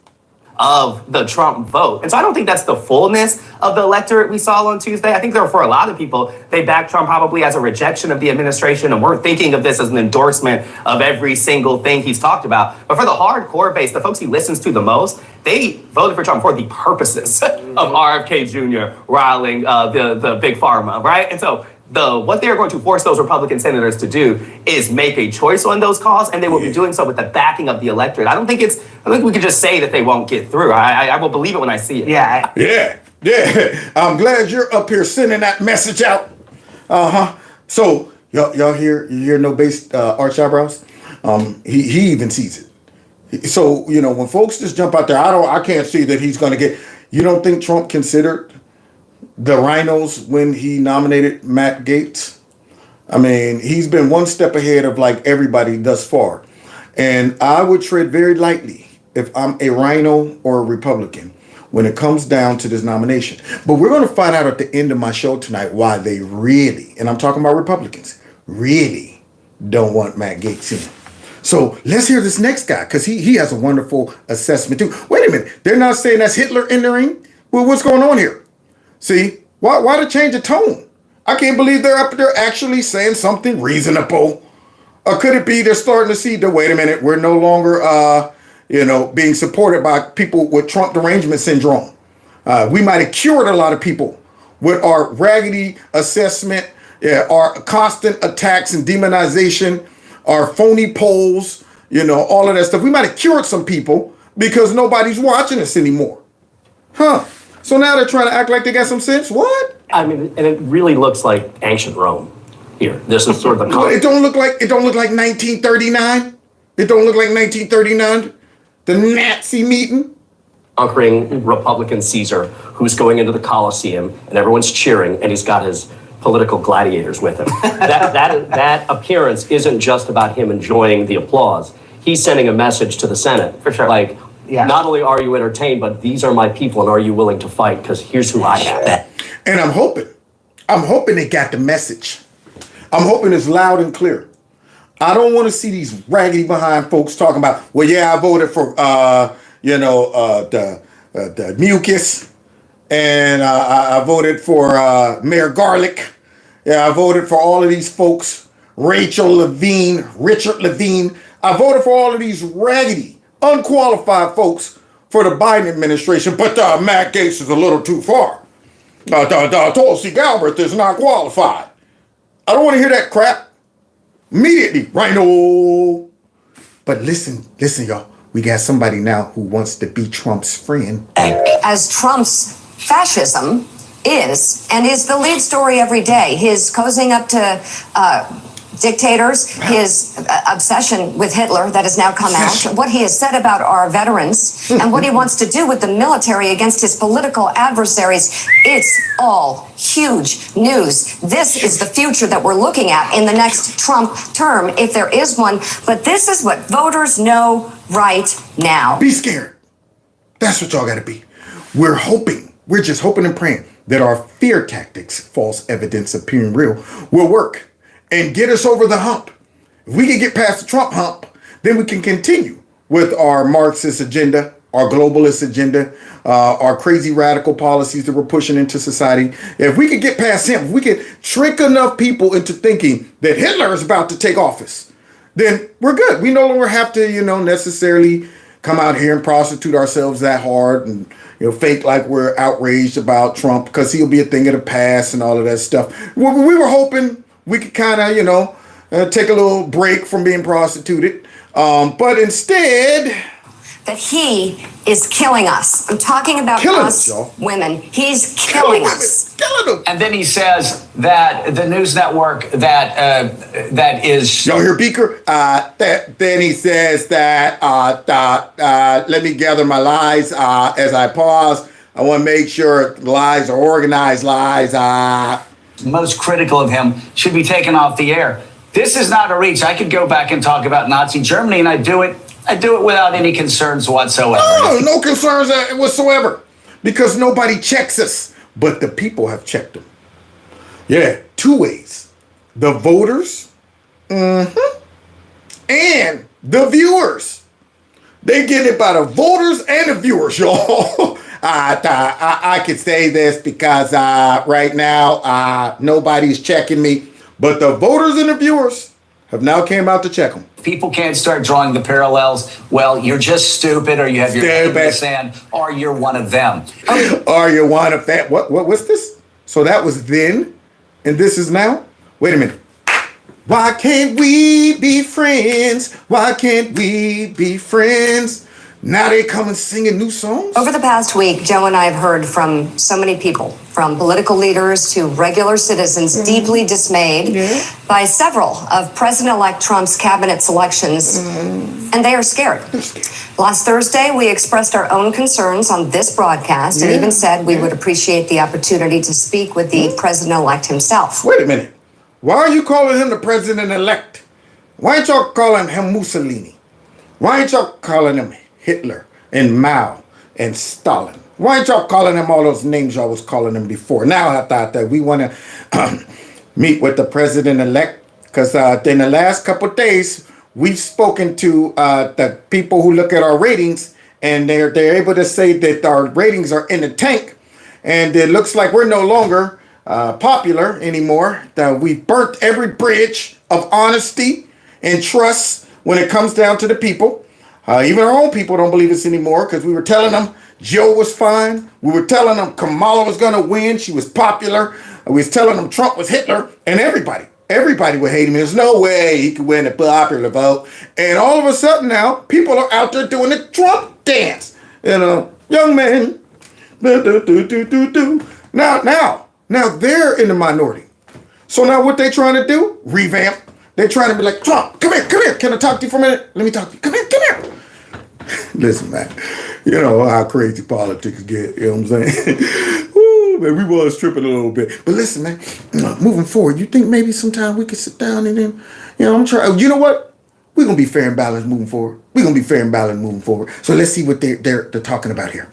Of the Trump vote. And so I don't think that's the fullness of the electorate we saw on Tuesday. I think for a lot of people, they backed Trump probably as a rejection of the administration and weren't thinking of this as an endorsement of every single thing he's talked about. But for the hardcore base, the folks he listens to the most, they voted for Trump for the purposes of RFK Jr. riling the big pharma, right? And so what they're going to force those Republican senators to do is make a choice on those calls, and they will be doing so with the backing of the electorate. I don't think we can just say that they won't get through. I will believe it when I see it. Yeah. I'm glad you're up here sending that message out. So y'all hear no base arch eyebrows? He even sees it. So when folks just jump out there, I can't see that he's going to get. You don't think Trump considered the rhinos when he nominated Matt Gaetz? I mean, he's been one step ahead of like everybody thus far. And I would tread very lightly if I'm a rhino or a Republican when it comes down to this nomination. But we're going to find out at the end of my show tonight why they really, and I'm talking about Republicans, really don't want Matt Gaetz in. So let's hear this next guy, because he has a wonderful assessment too. Wait a minute. They're not saying that's Hitler in the ring? Well, what's going on here? See, why the change of tone? I can't believe they're up there actually saying something reasonable. Or could it be they're starting to see that, wait a minute, we're no longer, being supported by people with Trump derangement syndrome. We might have cured a lot of people with our raggedy assessment, our constant attacks and demonization, our phony polls, all of that stuff. We might have cured some people because nobody's watching us anymore. So now they're trying to act like they got some sense? What? I mean, and it really looks like ancient Rome here. This is sort of the... It don't look like 1939? It don't look like 1939? The Nazi meeting? Conquering Republican Caesar who's going into the Colosseum and everyone's cheering and he's got his political gladiators with him. That appearance isn't just about him enjoying the applause. He's sending a message to the Senate. For sure. Like, not only are you entertained, but these are my people and are you willing to fight? Because here's who I am. And I'm hoping they got the message. I'm hoping it's loud and clear. I don't want to see these raggedy behind folks talking about, well, yeah, I voted for, the mucus, and I voted for Mayor Garlick. Yeah, I voted for all of these folks, Rachel Levine, Richard Levine. I voted for all of these raggedy, unqualified folks for the Biden administration, but Matt Gaetz is a little too far. Tulsi Gabbard is not qualified. I don't want to hear that crap. Immediately, Rhino. But listen, y'all. We got somebody now who wants to be Trump's friend. As Trump's fascism is the lead story every day. His cozying up to dictators, his obsession with Hitler that has now come out, what he has said about our veterans, and what he wants to do with the military against his political adversaries. It's all huge news. This is the future that we're looking at in the next Trump term, if there is one. But this is what voters know right now. Be scared. That's what y'all got to be. We're just hoping and praying that our fear tactics, false evidence appearing real, will work and get us over the hump. If we can get past the Trump hump, then we can continue with our Marxist agenda, our globalist agenda, our crazy radical policies that we're pushing into society. If we could get past him, if we could trick enough people into thinking that Hitler is about to take office, then we're good. We no longer have to, necessarily come out here and prostitute ourselves that hard and, fake like we're outraged about Trump because he'll be a thing of the past and all of that stuff. We were hoping we could kind of, take a little break from being prostituted. But instead... that he is killing us. I'm talking about us women. He's killing us. Killing them. And then he says that the news network that is... Y'all hear Beaker? Then he says that, let me gather my lies as I pause. I want to make sure lies are organized lies. Most critical of him should be taken off the air. This is not a reach. I could go back and talk about Nazi Germany, and I do it without any concerns whatsoever. No concerns whatsoever, because nobody checks us, but the people have checked them. Yeah, two ways: the voters, and the viewers. They get it by the voters and the viewers, y'all. I could say this because right now nobody's checking me, but the voters and the viewers have now came out to check them. People can't start drawing the parallels. Well, you're just stupid, or you have your head in the sand, or you're one of them. Or you're one of that. What's this? So that was then, and this is now? Wait a minute. Why can't we be friends? Why can't we be friends? Now they come and singing new songs? Over the past week, Joe and I have heard from so many people, from political leaders to regular citizens, deeply dismayed by several of President-elect Trump's cabinet selections, and they are scared. Last Thursday, we expressed our own concerns on this broadcast and even said we would appreciate the opportunity to speak with the president-elect himself. Wait a minute. Why are you calling him the president-elect? Why ain't y'all calling him Mussolini? Why ain't y'all calling him Hitler and Mao and Stalin? Why ain't y'all calling them all those names y'all was calling them before? Now I thought that we want to meet with the president-elect because in the last couple of days, we've spoken to the people who look at our ratings, and they're able to say that our ratings are in the tank, and it looks like we're no longer popular anymore. That we've burnt every bridge of honesty and trust when it comes down to the people. Even our own people don't believe us anymore because we were telling them Joe was fine. We were telling them Kamala was going to win. She was popular. We was telling them Trump was Hitler, and everybody would hate him. There's no way he could win a popular vote. And all of a sudden now, people are out there doing the Trump dance. Young man. Now they're in the minority. So now what they trying to do? Revamp. They're trying to be like, Trump, come here. Can I talk to you for a minute? Let me talk to you. Come here. Listen, man, you know how crazy politics get, you know what I'm saying? Woo, man, we was tripping a little bit. But listen, man, moving forward, you think maybe sometime we could sit down and then, I'm trying, you know what? We're going to be fair and balanced moving forward. So let's see what they're talking about here.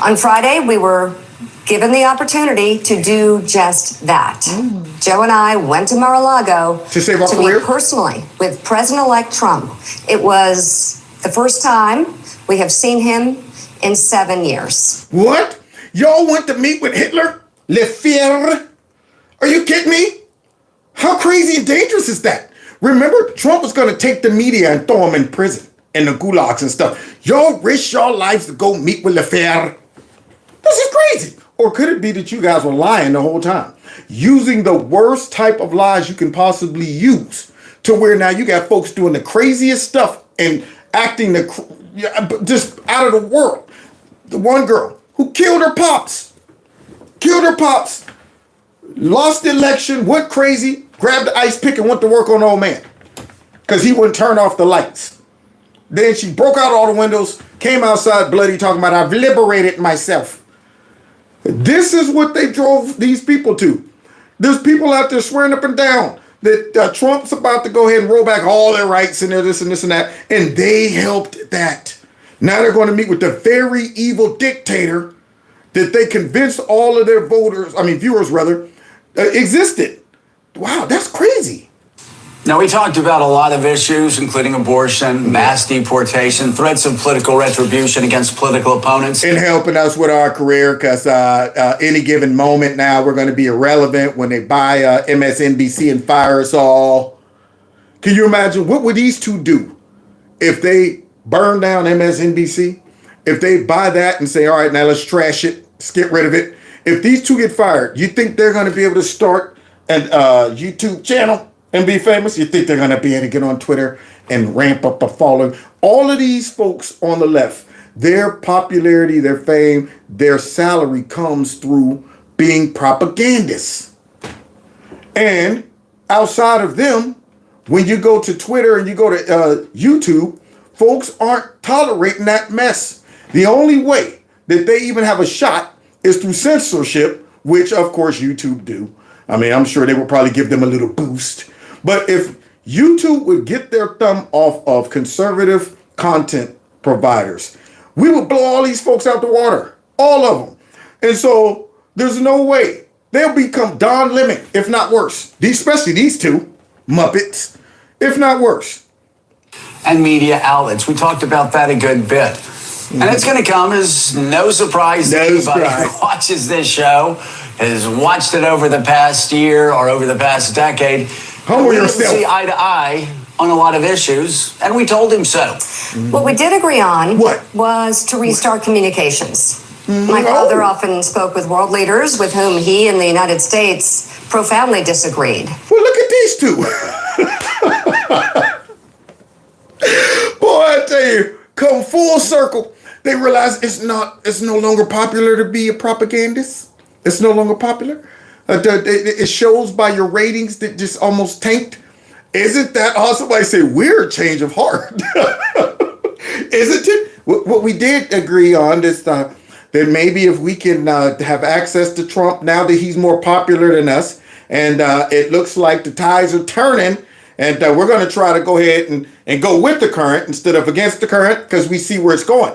On Friday, we were given the opportunity to do just that. Joe and I went to Mar-a-Lago to meet personally with President-elect Trump. It was the first time we have seen him in 7 years. What? Y'all went to meet with Hitler? Lawfare? Are you kidding me? How crazy and dangerous is that? Remember, Trump was going to take the media and throw them in prison and the gulags and stuff. Y'all risk your lives to go meet with Lawfare? This is crazy. Or could it be that you guys were lying the whole time? Using the worst type of lies you can possibly use to where now you got folks doing the craziest stuff and acting just out of the world. The one girl who killed her pops. killed her pops, lost the election, went crazy, grabbed the ice pick and went to work on the old man because he wouldn't turn off the lights. Then she broke out all the windows, came outside bloody talking about, I've liberated myself. This is what they drove these people to. There's people out there swearing up and down that Trump's about to go ahead and roll back all their rights and this and this and that. And they helped that. Now they're going to meet with the very evil dictator that they convinced all of their viewers existed. Wow, that's crazy. Now, we talked about a lot of issues, including abortion, mass deportation, threats of political retribution against political opponents. And helping us with our career, because any given moment now we're going to be irrelevant when they buy MSNBC and fire us all. Can you imagine what would these two do if they burn down MSNBC? If they buy that and say, all right, now let's trash it, let's get rid of it. If these two get fired, you think they're going to be able to start a YouTube channel and be famous? You think they're going to be able to get on Twitter and ramp up a following? All of these folks on the left, their popularity, their fame, their salary comes through being propagandists. And outside of them, when you go to Twitter and you go to YouTube, folks aren't tolerating that mess. The only way that they even have a shot is through censorship, which of course YouTube do. I mean, I'm sure they will probably give them a little boost. But if YouTube would get their thumb off of conservative content providers, we would blow all these folks out the water, all of them. And so there's no way they'll become Don Lemon, if not worse. Especially these two Muppets, if not worse. And media outlets. We talked about that a good bit. And it's going to come as no surprise to anybody who watches this show, has watched it over the past year or over the past decade. We didn't see eye to eye on a lot of issues, and we told him so. What we did agree on was to restart communications. My father often spoke with world leaders with whom he and the United States profoundly disagreed. Well, look at these two. Boy, I tell you, come full circle. They realize it's no longer popular to be a propagandist. It's no longer popular. It shows by your ratings that just almost tanked. Isn't that awesome? I say, we're a change of heart. Isn't it? What we did agree on is that maybe if we can have access to Trump now that he's more popular than us, and it looks like the tides are turning, and we're going to try to go ahead and go with the current instead of against the current, because we see where it's going.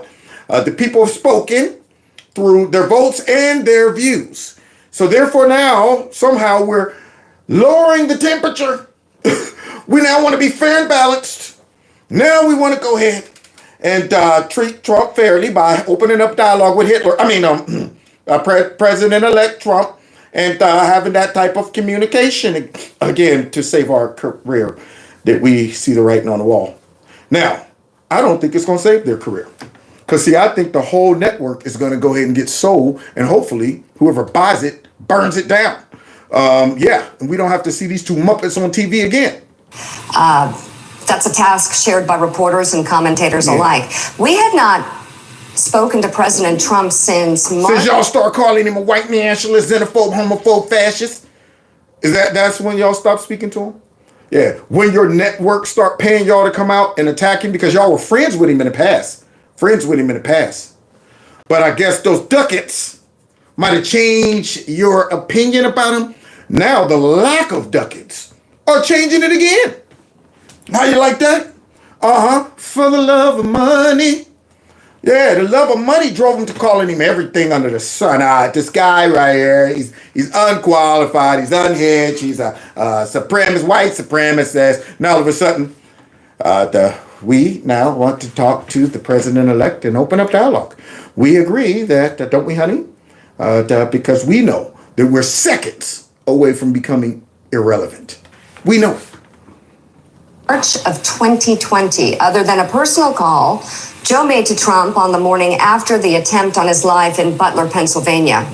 The people have spoken through their votes and their views. So therefore now, somehow we're lowering the temperature. We now want to be fair and balanced. Now we want to go ahead and treat Trump fairly by opening up dialogue with Hitler. President-elect Trump, and having that type of communication, again, to save our career, that we see the writing on the wall. Now, I don't think it's going to save their career. Because, see, I think the whole network is going to go ahead and get sold, and hopefully whoever buys it burns it down. And we don't have to see these two Muppets on TV again. That's a task shared by reporters and commentators alike. We had not spoken to President Trump since y'all start calling him a white nationalist, xenophobe, homophobe, fascist. That's when y'all stop speaking to him? Yeah, when your network start paying y'all to come out and attack him because y'all were friends with him in the past. But I guess those ducats might have changed your opinion about him. Now the lack of ducats are changing it again. How you like that? For the love of money. Yeah, the love of money drove him to calling him everything under the sun. This guy right here, he's unqualified, he's unhinged, he's a white supremacist. And all of a sudden, we now want to talk to the president-elect and open up dialogue. We agree that, don't we, honey? Because we know that we're seconds away from becoming irrelevant. We know it. March of 2020, other than a personal call Joe made to Trump on the morning after the attempt on his life in Butler, Pennsylvania.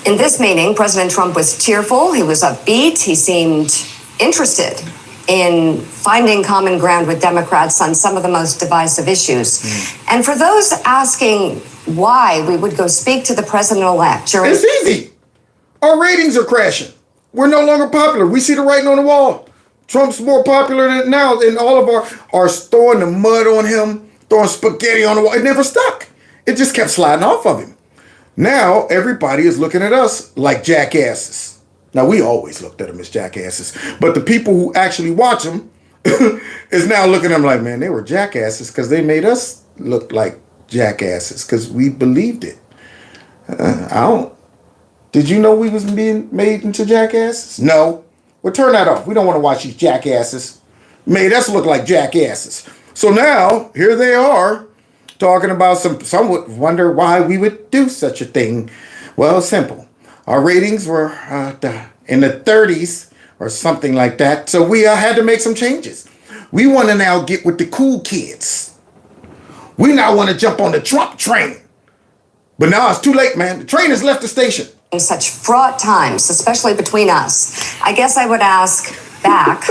In this meeting, President Trump was cheerful, he was upbeat, he seemed interested in finding common ground with Democrats on some of the most divisive issues. And for those asking why we would go speak to the president-elect during... It's easy. Our ratings are crashing. We're no longer popular. We see the writing on the wall. Trump's more popular than now, and all of our throwing the mud on him, throwing spaghetti on the wall. It never stuck. It just kept sliding off of him. Now everybody is looking at us like jackasses. Now we always looked at them as jackasses, but the people who actually watch them is now looking at them like, man, they were jackasses because they made us look like jackasses because we believed it. Did you know we was being made into jackasses? No. Well, turn that off. We don't want to watch these jackasses. Made us look like jackasses. So now, here they are, talking about some would wonder why we would do such a thing. Well, simple. Our ratings were in the 30s or something like that. So we had to make some changes. We want to now get with the cool kids. We now want to jump on the Trump train. But now it's too late, man. The train has left the station. In such fraught times, especially between us, I guess I would ask back,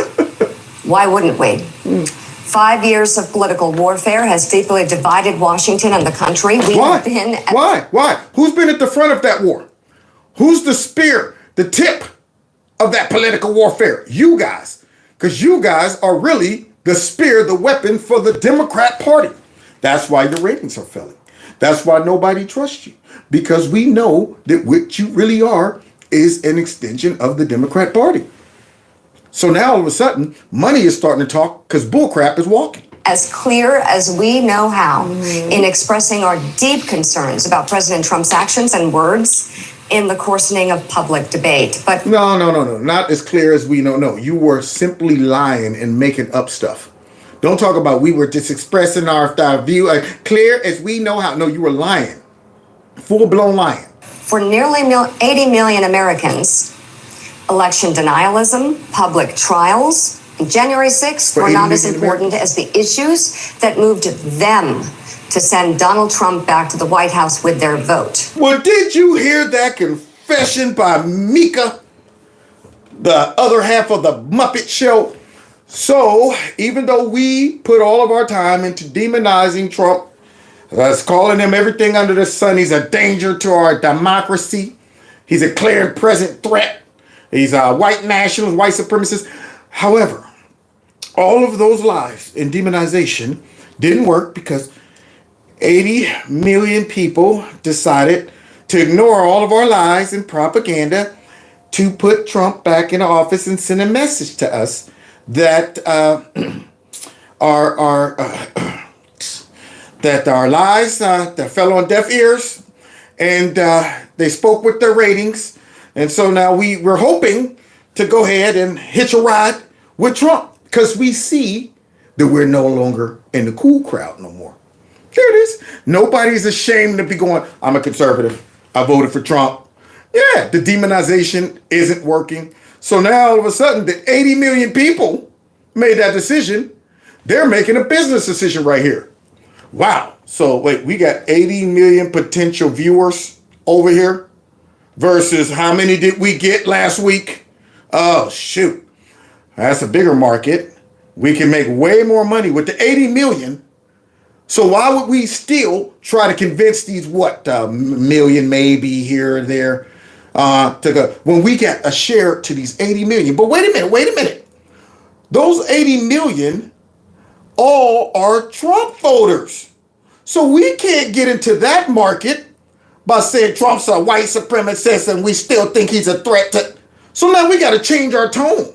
why wouldn't we? 5 years of political warfare has deeply divided Washington and the country. Why? Who's been at the front of that war? Who's the spear, the tip of that political warfare? You guys. Because you guys are really the spear, the weapon for the Democrat Party. That's why your ratings are failing. That's why nobody trusts you. Because we know that what you really are is an extension of the Democrat Party. So now all of a sudden, money is starting to talk because bullcrap is walking. As clear as we know how in expressing our deep concerns about President Trump's actions and words in the coarsening of public debate. But No. Not as clear as we know. No, you were simply lying and making up stuff. Don't talk about we were just expressing our view. Clear as we know how. No, you were lying. Full-blown lying. For nearly 80 million Americans, election denialism, public trials, and January 6th were not as important as the issues that moved them to send Donald Trump back to the White House with their vote. Well, did you hear that confession by Mika, the other half of the Muppet Show? So, even though we put all of our time into demonizing Trump, that's calling him everything under the sun, he's a danger to our democracy. He's a clear and present threat. He's a white nationalist, white supremacist. However, all of those lies and demonization didn't work because 80 million people decided to ignore all of our lies and propaganda to put Trump back in office and send a message to us that our lies that fell on deaf ears, and they spoke with their ratings. And so now we're hoping to go ahead and hitch a ride with Trump because we see that we're no longer in the cool crowd no more. Here it is. Nobody's ashamed to be going, I'm a conservative. I voted for Trump. Yeah, the demonization isn't working. So now all of a sudden the 80 million people made that decision. They're making a business decision right here. Wow. So wait, we got 80 million potential viewers over here versus how many did we get last week? Oh, shoot. That's a bigger market. We can make way more money with the 80 million. So why would we still try to convince these, million maybe here and there to go when we get a share to these 80 million? But wait a minute. Those 80 million all are Trump voters. So we can't get into that market by saying Trump's a white supremacist and we still think he's a threat to. So now we got to change our tone,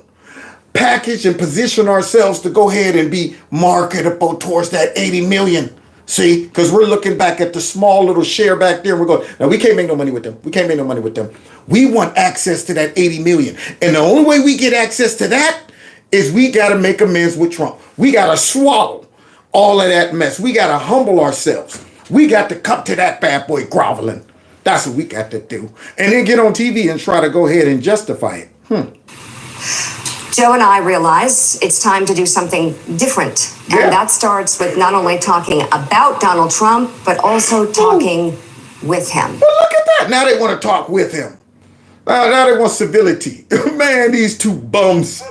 package and position ourselves to go ahead and be marketable towards that 80 million. See, because we're looking back at the small little share back there. And we're going, now we can't make no money with them. We want access to that 80 million. And the only way we get access to that is we got to make amends with Trump. We got to swallow all of that mess. We got to humble ourselves. We got to come to that bad boy groveling. That's what we got to do. And then get on TV and try to go ahead and justify it. Joe and I realize it's time to do something different. And that starts with not only talking about Donald Trump, but also talking with him. Well, look at that. Now they want to talk with him. Now they want civility. Man, these two bums.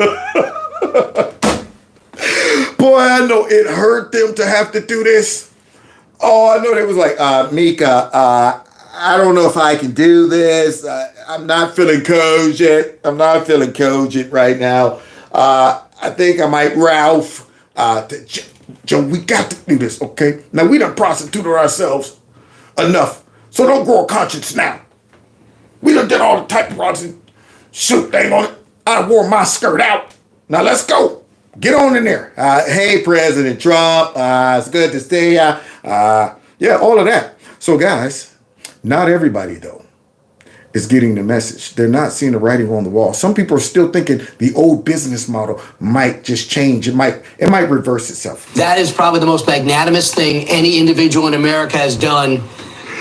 Boy, I know it hurt them to have to do this. Oh, I know they was like, Mika, I don't know if I can do this. I'm not feeling cogent. I'm not feeling cogent right now. I think I might Ralph. Joe, we got to do this, okay? Now, we done prostituted ourselves enough, so don't grow a conscience now. We done did all the type of prostitution. Shoot, dang on it. I wore my skirt out. Now, let's go. Get on in there. Hey, President Trump. It's good to see ya. Yeah, all of that. So, guys, not everybody, though, is getting the message. They're not seeing the writing on the wall. Some people are still thinking the old business model might just change. It might reverse itself. That is probably the most magnanimous thing any individual in America has done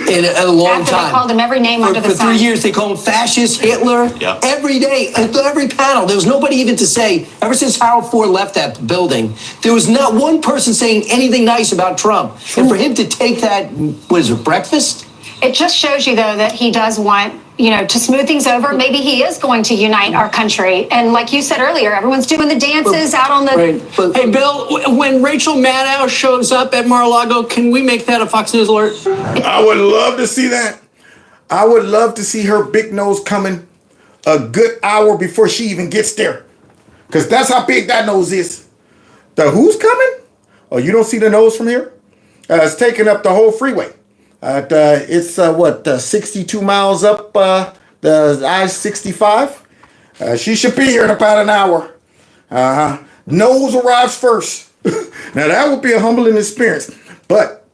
in a long After time. they called him every name under the For sun. 3 years, they call him fascist, Hitler. Yeah. Every day, at every panel, there was nobody even to say, ever since Harold Ford left that building, there was not one person saying anything nice about Trump. And for him to take that, what is it, breakfast? It just shows you, though, that he does want, to smooth things over. Maybe he is going to unite our country. And like you said earlier, everyone's doing the dances out on the... Right. Hey, Bill, when Rachel Maddow shows up at Mar-a-Lago, can we make that a Fox News alert? I would love to see that. I would love to see her big nose coming a good hour before she even gets there. Because that's how big that nose is. The who's coming? Oh, you don't see the nose from here? It's taking up the whole freeway. It's 62 miles up the I-65. She should be here in about an hour. Nose arrives first. Now that would be a humbling experience, but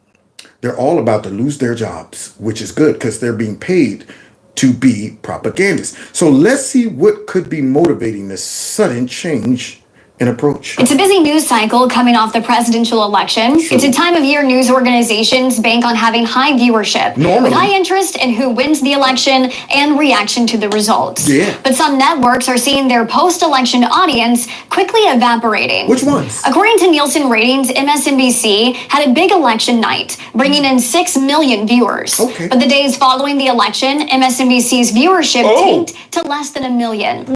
they're all about to lose their jobs, which is good because they're being paid to be propagandists. So let's see what could be motivating this sudden change in approach. It's a busy news cycle coming off the presidential election. True. It's a time of year news organizations bank on having high viewership, normally, with high interest in who wins the election and reaction to the results. Yeah. But some networks are seeing their post-election audience quickly evaporating. Which ones? According to Nielsen ratings, MSNBC had a big election night, bringing in 6 million viewers. Okay. But the days following the election, MSNBC's viewership tanked to less than 1 million.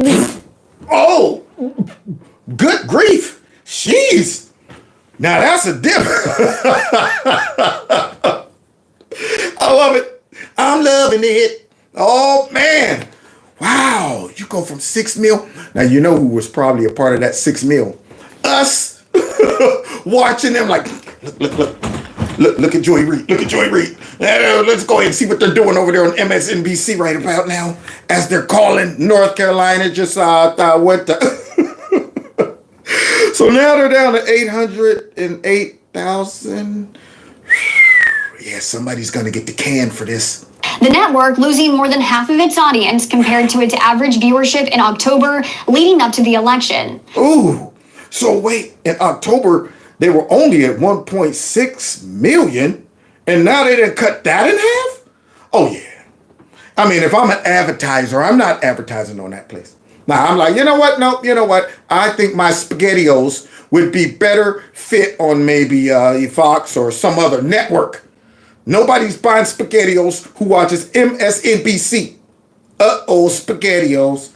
Oh! Good grief. Jeez. Now that's a difference. I love it. I'm loving it. Oh, man. Wow. You go from 6 mil. Now, you know who was probably a part of that 6 mil? Us. Watching them like, look at Joy Reid. Look at Joy Reid. Let's go ahead and see what they're doing over there on MSNBC right about now. As they're calling North Carolina just went to... So now they're down to 808,000. Yeah, somebody's going to get the can for this. The network losing more than half of its audience compared to its average viewership in October leading up to the election. Ooh, so wait, in October, they were only at 1.6 million, and now they didn't cut that in half? Oh, yeah. I mean, if I'm an advertiser, I'm not advertising on that place. Now, I'm like, you know what? No, you know what? I think my SpaghettiOs would be better fit on maybe Fox or some other network. Nobody's buying SpaghettiOs who watches MSNBC. Uh-oh, SpaghettiOs.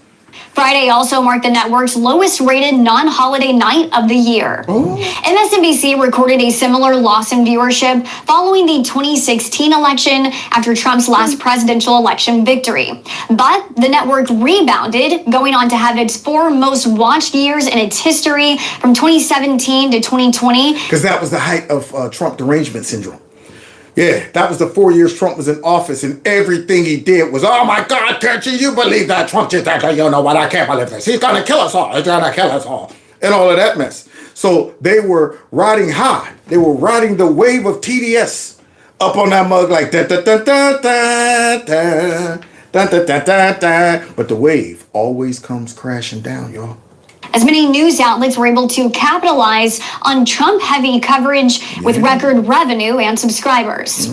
Friday also marked the network's lowest rated non-holiday night of the year. Oh. MSNBC recorded a similar loss in viewership following the 2016 election after Trump's last presidential election victory. But the network rebounded, going on to have its 4 most watched years in its history from 2017 to 2020. Because that was the height of Trump derangement syndrome. Yeah, that was the 4 years Trump was in office, and everything he did was, oh my God, can't you believe that Trump did that? You know what? I can't believe this. He's going to kill us all. He's going to kill us all. And all of that mess. So they were riding high. They were riding the wave of TDS up on that mug like da da da da da da da da da da da. But the wave always comes crashing down, y'all. As many news outlets were able to capitalize on Trump-heavy coverage with record revenue and subscribers.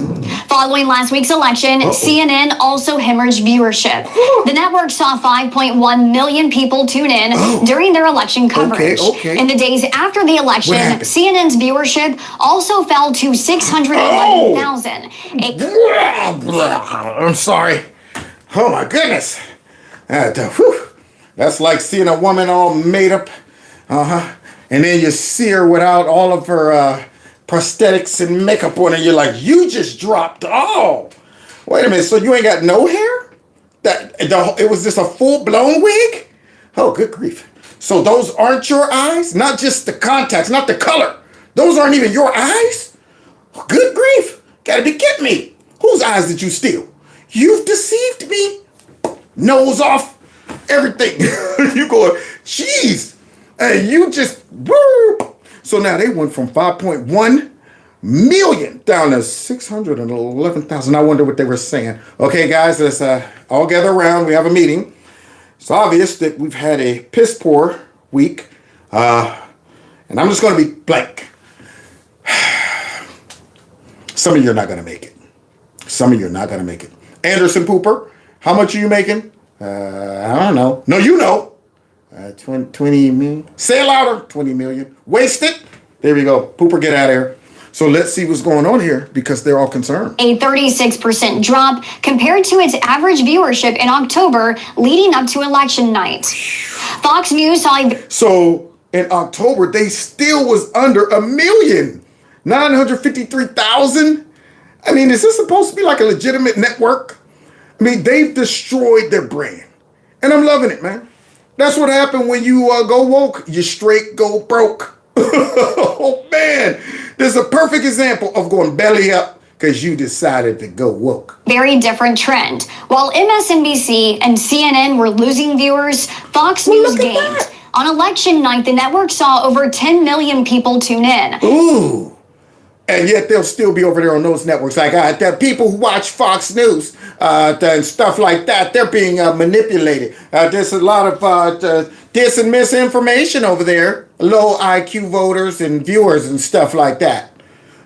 Following last week's election, CNN also hemorrhaged viewership. The network saw 5.1 million people tune in during their election coverage. In the days after the election, CNN's viewership also fell to 611,000. I'm sorry. Oh my goodness. That's like seeing a woman all made up, and then you see her without all of her prosthetics and makeup on, and you're like, you just dropped all. Wait a minute, so you ain't got no hair? It was just a full-blown wig? Oh, good grief. So those aren't your eyes? Not just the contacts, not the color. Those aren't even your eyes? Good grief. Gotta be kidding me. Whose eyes did you steal? You've deceived me. Nose off, everything. You going, jeez. And you just, woo. So now they went from 5.1 million down to 611,000. I wonder what they were saying. Okay, guys, let's all gather around. We have a meeting. It's obvious that we've had a piss poor week. And I'm just going to be blank. Some of you are not going to make it. Some of you are not going to make it. Anderson Pooper, how much are you making? I don't know. No, you know. 20 million. Say it louder. 20 million. Waste it. There we go. Pooper, get out of here. So let's see what's going on here because they're all concerned. A 36% drop compared to its average viewership in October leading up to election night. Fox News saw So in October, they still was under 1,953,000. I mean, is this supposed to be like a legitimate network? I mean, they've destroyed their brand. And I'm loving it, man. That's what happened when you go woke. You straight go broke. Oh, man. This is a perfect example of going belly up because you decided to go woke. very different trend. While MSNBC and CNN were losing viewers, Fox News gained. On election night, the network saw over 10 million people tune in. Ooh. And yet they'll still be over there on those networks. Like the people who watch Fox News and stuff like that, they're being manipulated. There's a lot of dis and misinformation over there. Low IQ voters and viewers and stuff like that.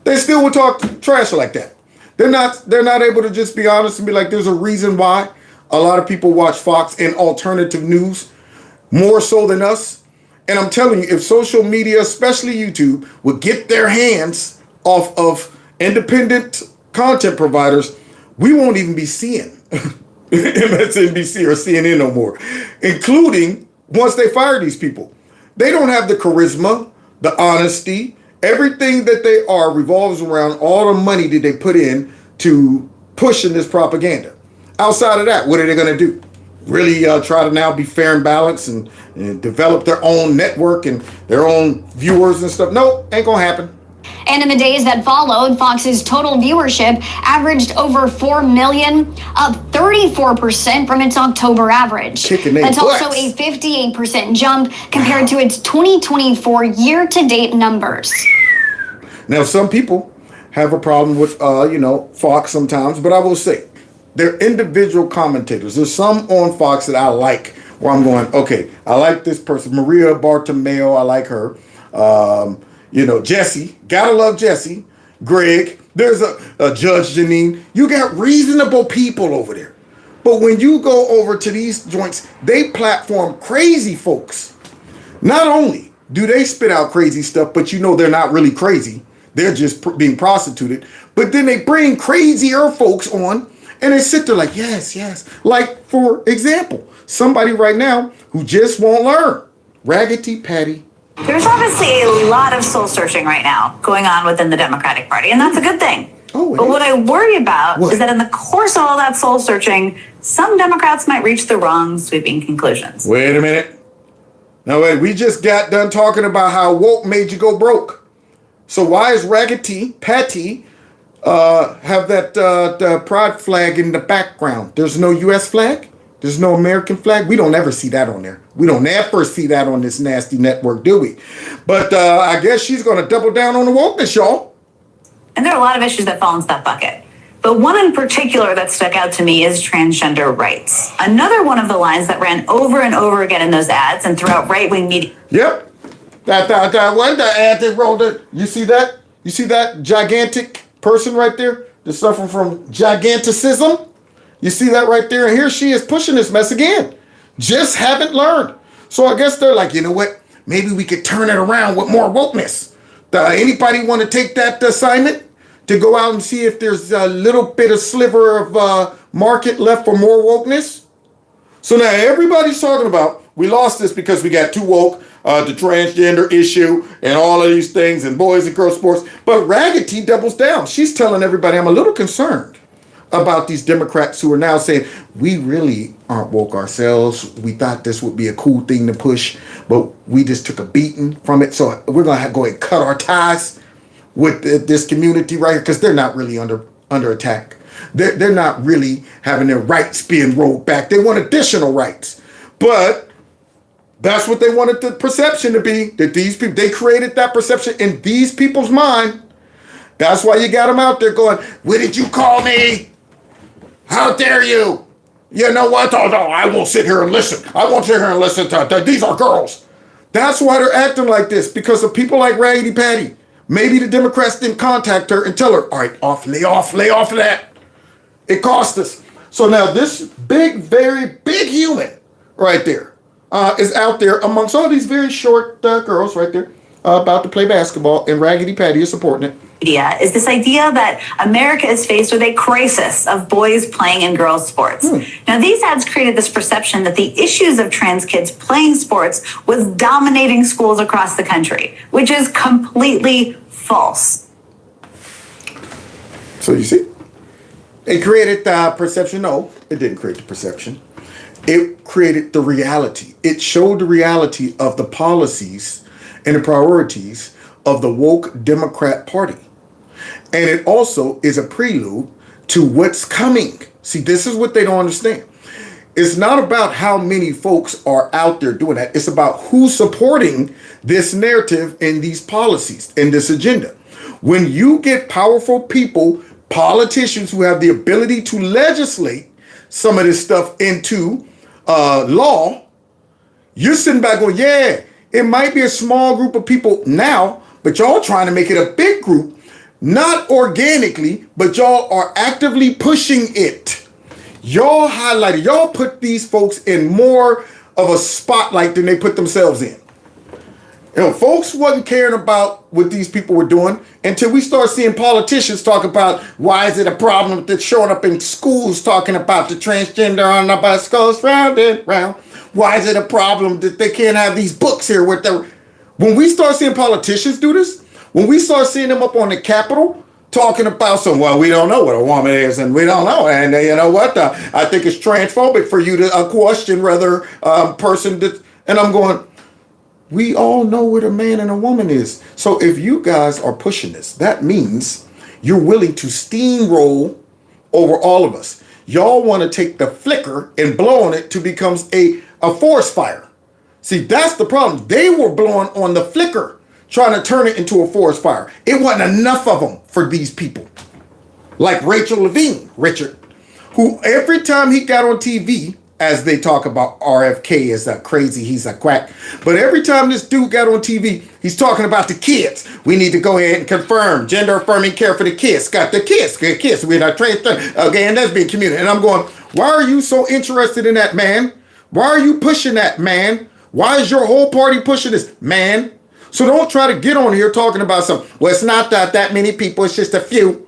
They still will talk trash like that. They're not able to just be honest and be like, there's a reason why a lot of people watch Fox and alternative news more so than us. And I'm telling you, if social media, especially YouTube, would get their hands off of independent content providers, we won't even be seeing MSNBC or CNN no more, including once they fire these people. They don't have the charisma, the honesty. Everything that they are revolves around all the money that they put in to pushing this propaganda. Outside of that, what are they going to do? Really try to now be fair and balanced and develop their own network and their own viewers and stuff? No, ain't going to happen. And in the days that followed, Fox's total viewership averaged over 4 million, up 34% from its October average. That's also a 58% jump compared to its 2024 year-to-date numbers. Now, some people have a problem with, Fox sometimes, but I will say, they're individual commentators. There's some on Fox that I like, where I'm going, okay, I like this person. Maria Bartimaeo, I like her. Jesse, gotta love Jesse. Greg, there's a Judge Janine. You got reasonable people over there. But when you go over to these joints, they platform crazy folks. Not only do they spit out crazy stuff, but they're not really crazy. They're just being prostituted. But then they bring crazier folks on and they sit there like, yes. Like, for example, somebody right now who just won't learn. Raggedy Patty. There's obviously a lot of soul searching right now going on within the Democratic Party, and that's a good thing. But what I worry about is that in the course of all that soul searching, some Democrats might reach the wrong sweeping conclusions. Wait a minute. Now, wait, we just got done talking about how woke made you go broke. So why is Raggedy Patty have that pride flag in the background? There's no U.S. flag? There's no American flag? We don't ever see that on there. We don't ever see that on this nasty network, do we? But I guess she's going to double down on the wokeness, y'all. And there are a lot of issues that fall into that bucket. But one in particular that stuck out to me is transgender rights. Another one of the lines that ran over and over again in those ads and throughout right-wing media. Yep. That one, the ad that rolled it. You see that? You see that gigantic person right there? That's suffering from giganticism? You see that right there? And here she is pushing this mess again. Just haven't learned. So I guess they're like, you know what? Maybe we could turn it around with more wokeness. Anybody want to take that assignment to go out and see if there's a little bit of sliver of market left for more wokeness? So now everybody's talking about, we lost this because we got too woke. the transgender issue and all of these things and boys and girls sports. But Raggedy doubles down. She's telling everybody, I'm a little concerned about these Democrats who are now saying, we really aren't woke ourselves. We thought this would be a cool thing to push, but we just took a beating from it. So we're going to go ahead and cut our ties with this community right here, because they're not really under attack. They're not really having their rights being rolled back. They want additional rights. But that's what they wanted the perception to be, that these people, they created that perception in these people's mind. That's why you got them out there going, what did you call me? How dare you? You know what? Oh, no, I won't sit here and listen. I won't sit here and listen to these are girls. That's why they're acting like this, because of people like Raggedy Patty. Maybe the Democrats didn't contact her and tell her, all right, lay off of that. It cost us. So now this big, very big human right there is out there amongst all these very short girls right there about to play basketball, and Raggedy Patty is supporting it. Is this idea that America is faced with a crisis of boys playing in girls' sports. Now, these ads created this perception that the issues of trans kids playing sports was dominating schools across the country, which is completely false. So you see, it created the perception. No, it didn't create the perception. It created the reality. It showed the reality of the policies and the priorities of the woke Democrat Party. And it also is a prelude to what's coming. See, this is what they don't understand. It's not about how many folks are out there doing that. It's about who's supporting this narrative and these policies and this agenda. When you get powerful people, politicians who have the ability to legislate some of this stuff into law, you're sitting back going, yeah, it might be a small group of people now, but y'all trying to make it a big group. Not organically, but y'all are actively pushing it. Y'all highlighted, y'all put these folks in more of a spotlight than they put themselves in. You know, folks wasn't caring about what these people were doing until we start seeing politicians talk about why is it a problem that's showing up in schools talking about the transgender on the bus goes round and round. Why is it a problem that they can't have these books here with their... When we start seeing politicians do this, when we start seeing them up on the Capitol talking about some, well, we don't know what a woman is and we don't know. And you know what? I think it's transphobic for you to question whether person that, and I'm going, we all know what a man and a woman is. So if you guys are pushing this, that means you're willing to steamroll over all of us. Y'all want to take the flicker and blow on it to becomes a forest fire. See, that's the problem. They were blowing on the flicker, trying to turn it into a forest fire. It wasn't enough of them for these people. Like Richard, who every time he got on TV, as they talk about RFK is a crazy, he's a quack. But every time this dude got on TV, he's talking about the kids. We need to go ahead and confirm gender affirming care for the kids. Got the kids, we're not transgender, again, lesbian community. And I'm going, why are you so interested in that, man? Why are you pushing that, man? Why is your whole party pushing this, man? So don't try to get on here talking about something. Well, it's not that many people, it's just a few.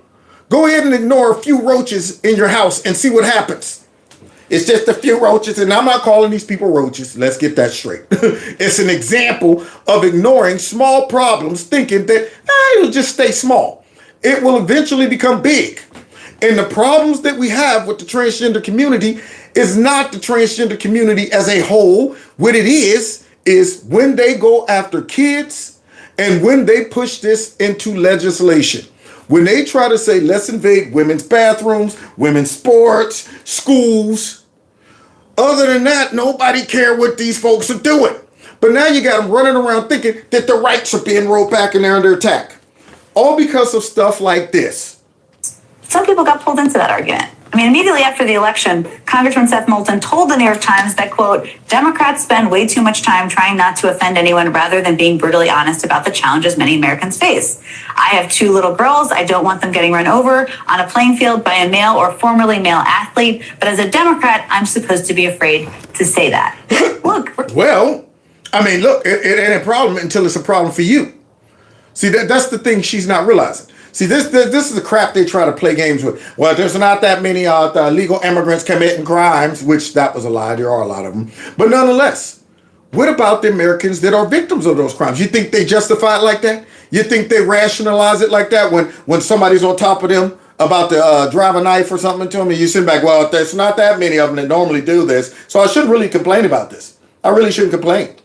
Go ahead and ignore a few roaches in your house and see what happens. It's just a few roaches, and I'm not calling these people roaches. Let's get that straight. It's an example of ignoring small problems, thinking that it'll just stay small. It will eventually become big. And the problems that we have with the transgender community is not the transgender community as a whole. What it is when they go after kids and when they push this into legislation. When they try to say, let's invade women's bathrooms, women's sports, schools. Other than that, nobody care what these folks are doing. But now you got them running around thinking that the rights are being rolled back and they're under attack. All because of stuff like this. Some people got pulled into that argument. I mean, immediately after the election, Congressman Seth Moulton told the New York Times that, quote, Democrats spend way too much time trying not to offend anyone rather than being brutally honest about the challenges many Americans face. I have 2 little girls. I don't want them getting run over on a playing field by a male or formerly male athlete. But as a Democrat, I'm supposed to be afraid to say that. Look. Well, I mean, look, it ain't a problem until it's a problem for you. See, that's the thing she's not realizing. See, this is the crap they try to play games with. Well, there's not that many illegal immigrants committing crimes, which that was a lie. There are a lot of them. But nonetheless, What about the Americans that are victims of those crimes? You think they justify it like that? You think they rationalize it like that when somebody's on top of them about to drive a knife or something to them, and you sit back, well, there's not that many of them that normally do this, so I shouldn't really complain about this. I really shouldn't complain.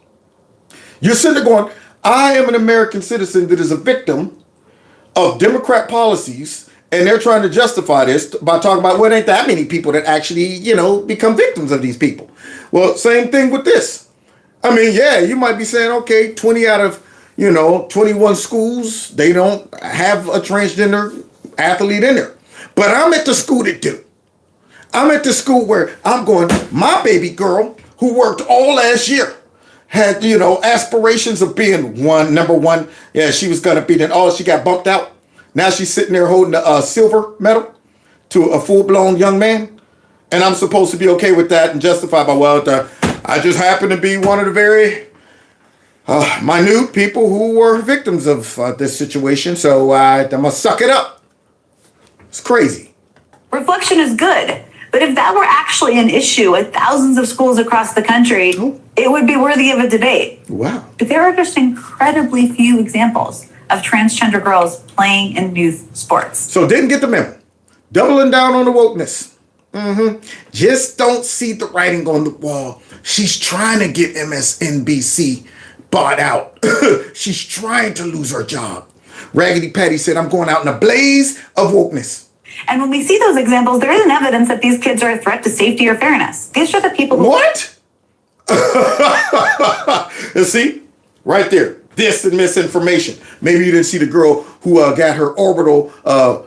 You're sitting there going, I am an American citizen that is a victim of Democrat policies, and they're trying to justify this by talking about, well, it ain't that many people that actually, become victims of these people. Well, same thing with this. I mean, yeah, you might be saying, okay, 20 out of, 21 schools, they don't have a transgender athlete in there. But I'm at the school that do. I'm at the school where I'm going, my baby girl, who worked all last year, had, aspirations of being number one. Yeah, she was going to be, then she got bumped out. Now she's sitting there holding a silver medal to a full-blown young man. And I'm supposed to be okay with that and justify by, I just happen to be one of the very minute people who were victims of this situation. So I must suck it up. It's crazy. Reflection is good. But if that were actually an issue at thousands of schools across the country, it would be worthy of a debate. Wow. But there are just incredibly few examples of transgender girls playing in youth sports. So didn't get the memo. Doubling down on the wokeness. Just don't see the writing on the wall. She's trying to get MSNBC bought out. She's trying to lose her job. Raggedy Patty said, I'm going out in a blaze of wokeness. And when we see those examples, there isn't evidence that these kids are a threat to safety or fairness. These are the people who... What? See? Right there. This and misinformation. Maybe you didn't see the girl who got her orbital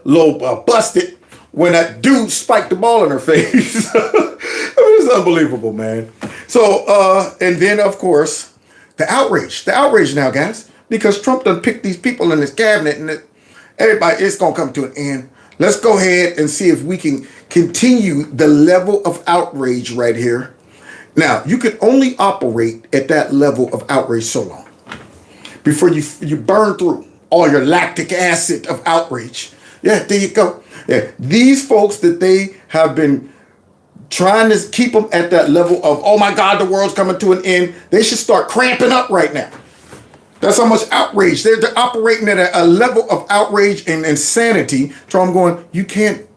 lobe busted when that dude spiked the ball in her face. It's unbelievable, man. So, and then, of course, the outrage. The outrage now, guys. Because Trump done picked these people in his cabinet, and everybody, it's going to come to an end. Let's go ahead and see if we can continue the level of outrage right here. Now, you can only operate at that level of outrage so long before you burn through all your lactic acid of outrage. Yeah, there you go. Yeah, these folks that they have been trying to keep them at that level of, oh my God, the world's coming to an end. They should start cramping up right now. That's how much outrage. They're operating at a level of outrage and insanity. So I'm going, you can't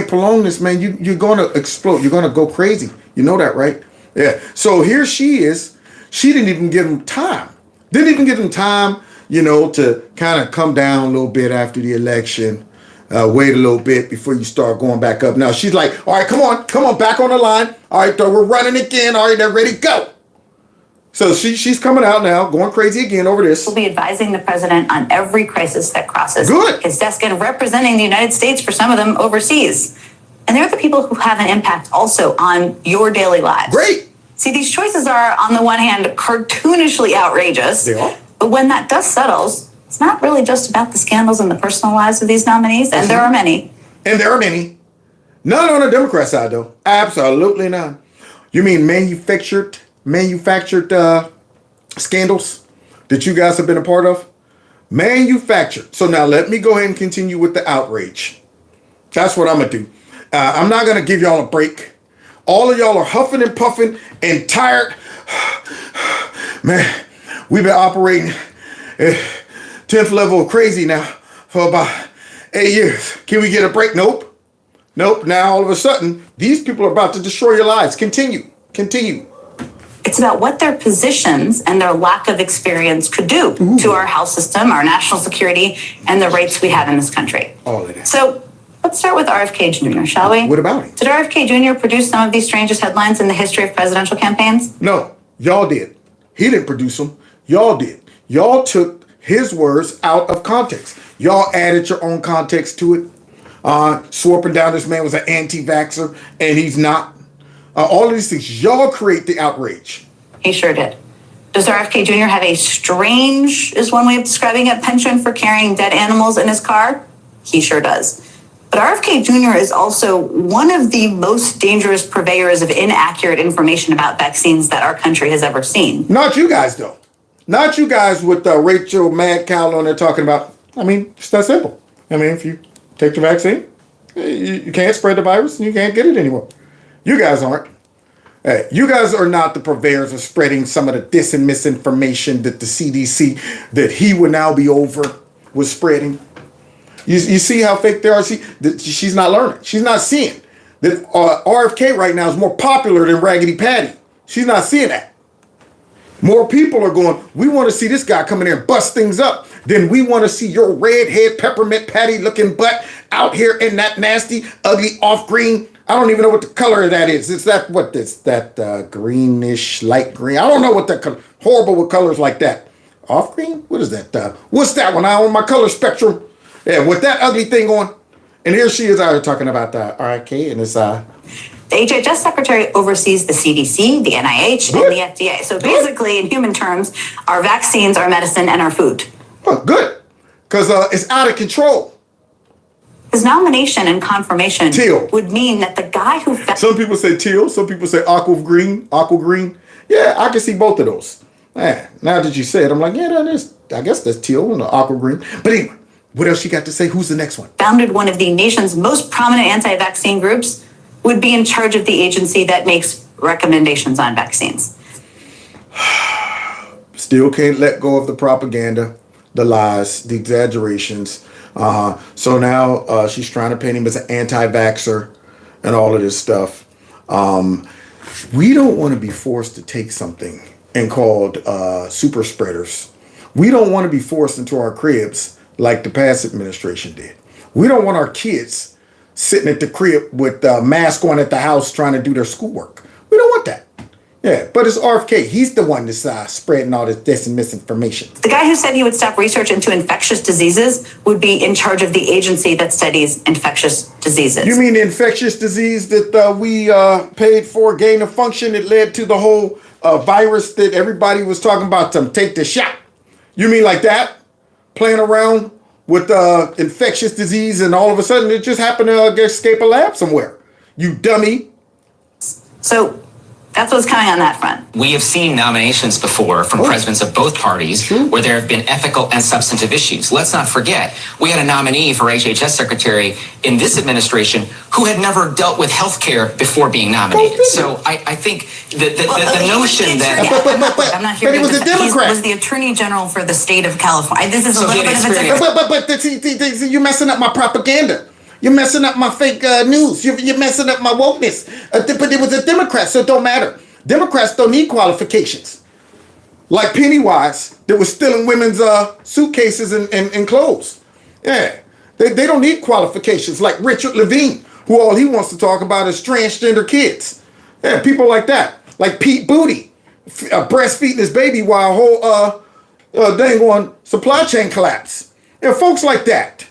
prolong this, man. You're going to explode. You're going to go crazy. You know that, right? Yeah. So here she is. She didn't even give him time. Didn't even give him time, to kind of come down a little bit after the election. Wait a little bit before you start going back up. Now she's like, all right, come on, back on the line. All right, we're running again. All right, they're ready to go. So she's coming out now, going crazy again over this. We'll be advising the president on every crisis that crosses his desk and representing the United States, for some of them, overseas. And they're the people who have an impact also on your daily lives. Great. See, these choices are, on the one hand, cartoonishly outrageous. They are. But when that dust settles, it's not really just about the scandals and the personal lives of these nominees, and there are many. And there are many. None on the Democrat side, though. Absolutely none. You mean manufactured scandals that you guys have been a part of? Manufactured. So now let me go ahead and continue with the outrage. That's what I'm going to do. I'm not going to give y'all a break. All of y'all are huffing and puffing and tired. Man, we've been operating at 10th level of crazy now for about 8 years. Can we get a break? Nope. Now all of a sudden, these people are about to destroy your lives. Continue. It's about what their positions and their lack of experience could do to our health system, our national security, and the rights we have in this country. All of that. So let's start with RFK Jr., shall we? What about it? Did RFK Jr. produce some of these strangest headlines in the history of presidential campaigns? No, y'all did. He didn't produce them. Y'all did. Y'all took his words out of context. Y'all added your own context to it. Swarping down this man was an anti-vaxxer, and he's not. All of these things, y'all create the outrage. He sure did. Does RFK Jr. have a strange, is one way of describing it, penchant for carrying dead animals in his car? He sure does. But RFK Jr. is also one of the most dangerous purveyors of inaccurate information about vaccines that our country has ever seen. Not you guys, though. Not you guys with Rachel Madcow on there talking about, it's that simple. If you take the vaccine, you can't spread the virus and you can't get it anymore. You guys aren't. Hey, you guys are not the purveyors of spreading some of the dis and misinformation that the CDC, that he would now be over, was spreading. You see how fake they are? She's not learning. She's not seeing that RFK right now is more popular than Raggedy Patty. She's not seeing that. More people are going, we want to see this guy come in there and bust things up. Then we want to see your redhead peppermint patty looking butt out here in that nasty, ugly, off-green. I don't even know what the color of that is. It's that, what is that, greenish, light green. I don't know what that color, horrible with colors like that. Off-green? What is that? What's that one? I on my color spectrum. Yeah, with that ugly thing on. And here she is out here talking about the RFK and it's, The HHS secretary oversees the CDC, the NIH, and the FDA. So basically, in human terms, our vaccines, our medicine, and our food. Well, good, because it's out of control. His nomination and confirmation would mean that the guy who... Some people say teal, some people say aqua green. Yeah, I can see both of those. Man, now that you say it, I'm like, yeah, that is, I guess that's teal and the aqua green. But anyway, what else you got to say? Who's the next one? Founded one of the nation's most prominent anti-vaccine groups, would be in charge of the agency that makes recommendations on vaccines. Still can't let go of the propaganda, the lies, the exaggerations. So now she's trying to paint him as an anti-vaxxer and all of this stuff. We don't want to be forced to take something and called super spreaders. We don't want to be forced into our cribs like the past administration did. We don't want our kids sitting at the crib with a mask on at the house trying to do their schoolwork. We don't want that. Yeah, but it's RFK. He's the one that's spreading all this dis and misinformation. The guy who said he would stop research into infectious diseases would be in charge of the agency that studies infectious diseases. You mean the infectious disease that we paid for, gain of function, that led to the whole virus that everybody was talking about to take the shot? You mean like that? Playing around with infectious disease and all of a sudden it just happened to escape a lab somewhere. You dummy. So that's what's coming on that front. We have seen nominations before from presidents of both parties where there have been ethical and substantive issues. Let's not forget, we had a nominee for HHS secretary in this administration who had never dealt with healthcare before being nominated. So I think the notion that... I'm not here But he was a Democrat. He was the attorney general for the state of California. This is a So little he had bit of a different... But you're messing up my propaganda. You're messing up my fake news. You're messing up my wokeness. But it was a Democrat, so it don't matter. Democrats don't need qualifications. Like Pennywise, that was stealing women's suitcases and clothes. Yeah, they don't need qualifications. Like Richard Levine, who all he wants to talk about is transgender kids. Yeah, people like that. Like Pete Booty, breastfeeding his baby while a whole dang on supply chain collapse. Yeah, folks like that.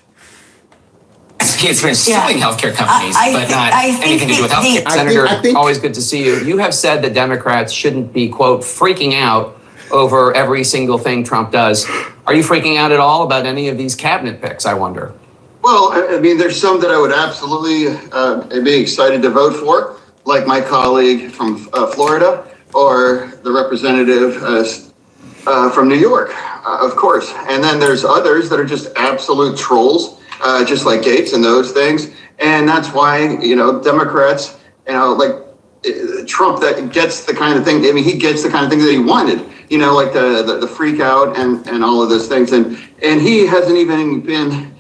He's been suing healthcare companies, but not anything to do with healthcare. Senator, always good to see you. You have said that Democrats shouldn't be, quote, freaking out over every single thing Trump does. Are you freaking out at all about any of these cabinet picks, I wonder? Well, I mean, there's some that I would absolutely be excited to vote for, like my colleague from Florida or the representative from New York, of course. And then there's others that are just absolute trolls. Just like Gates and those things. And that's why, Democrats, like Trump, that gets the kind of thing, I mean, he gets the kind of thing that he wanted, like the freak out and all of those things. And he hasn't even been,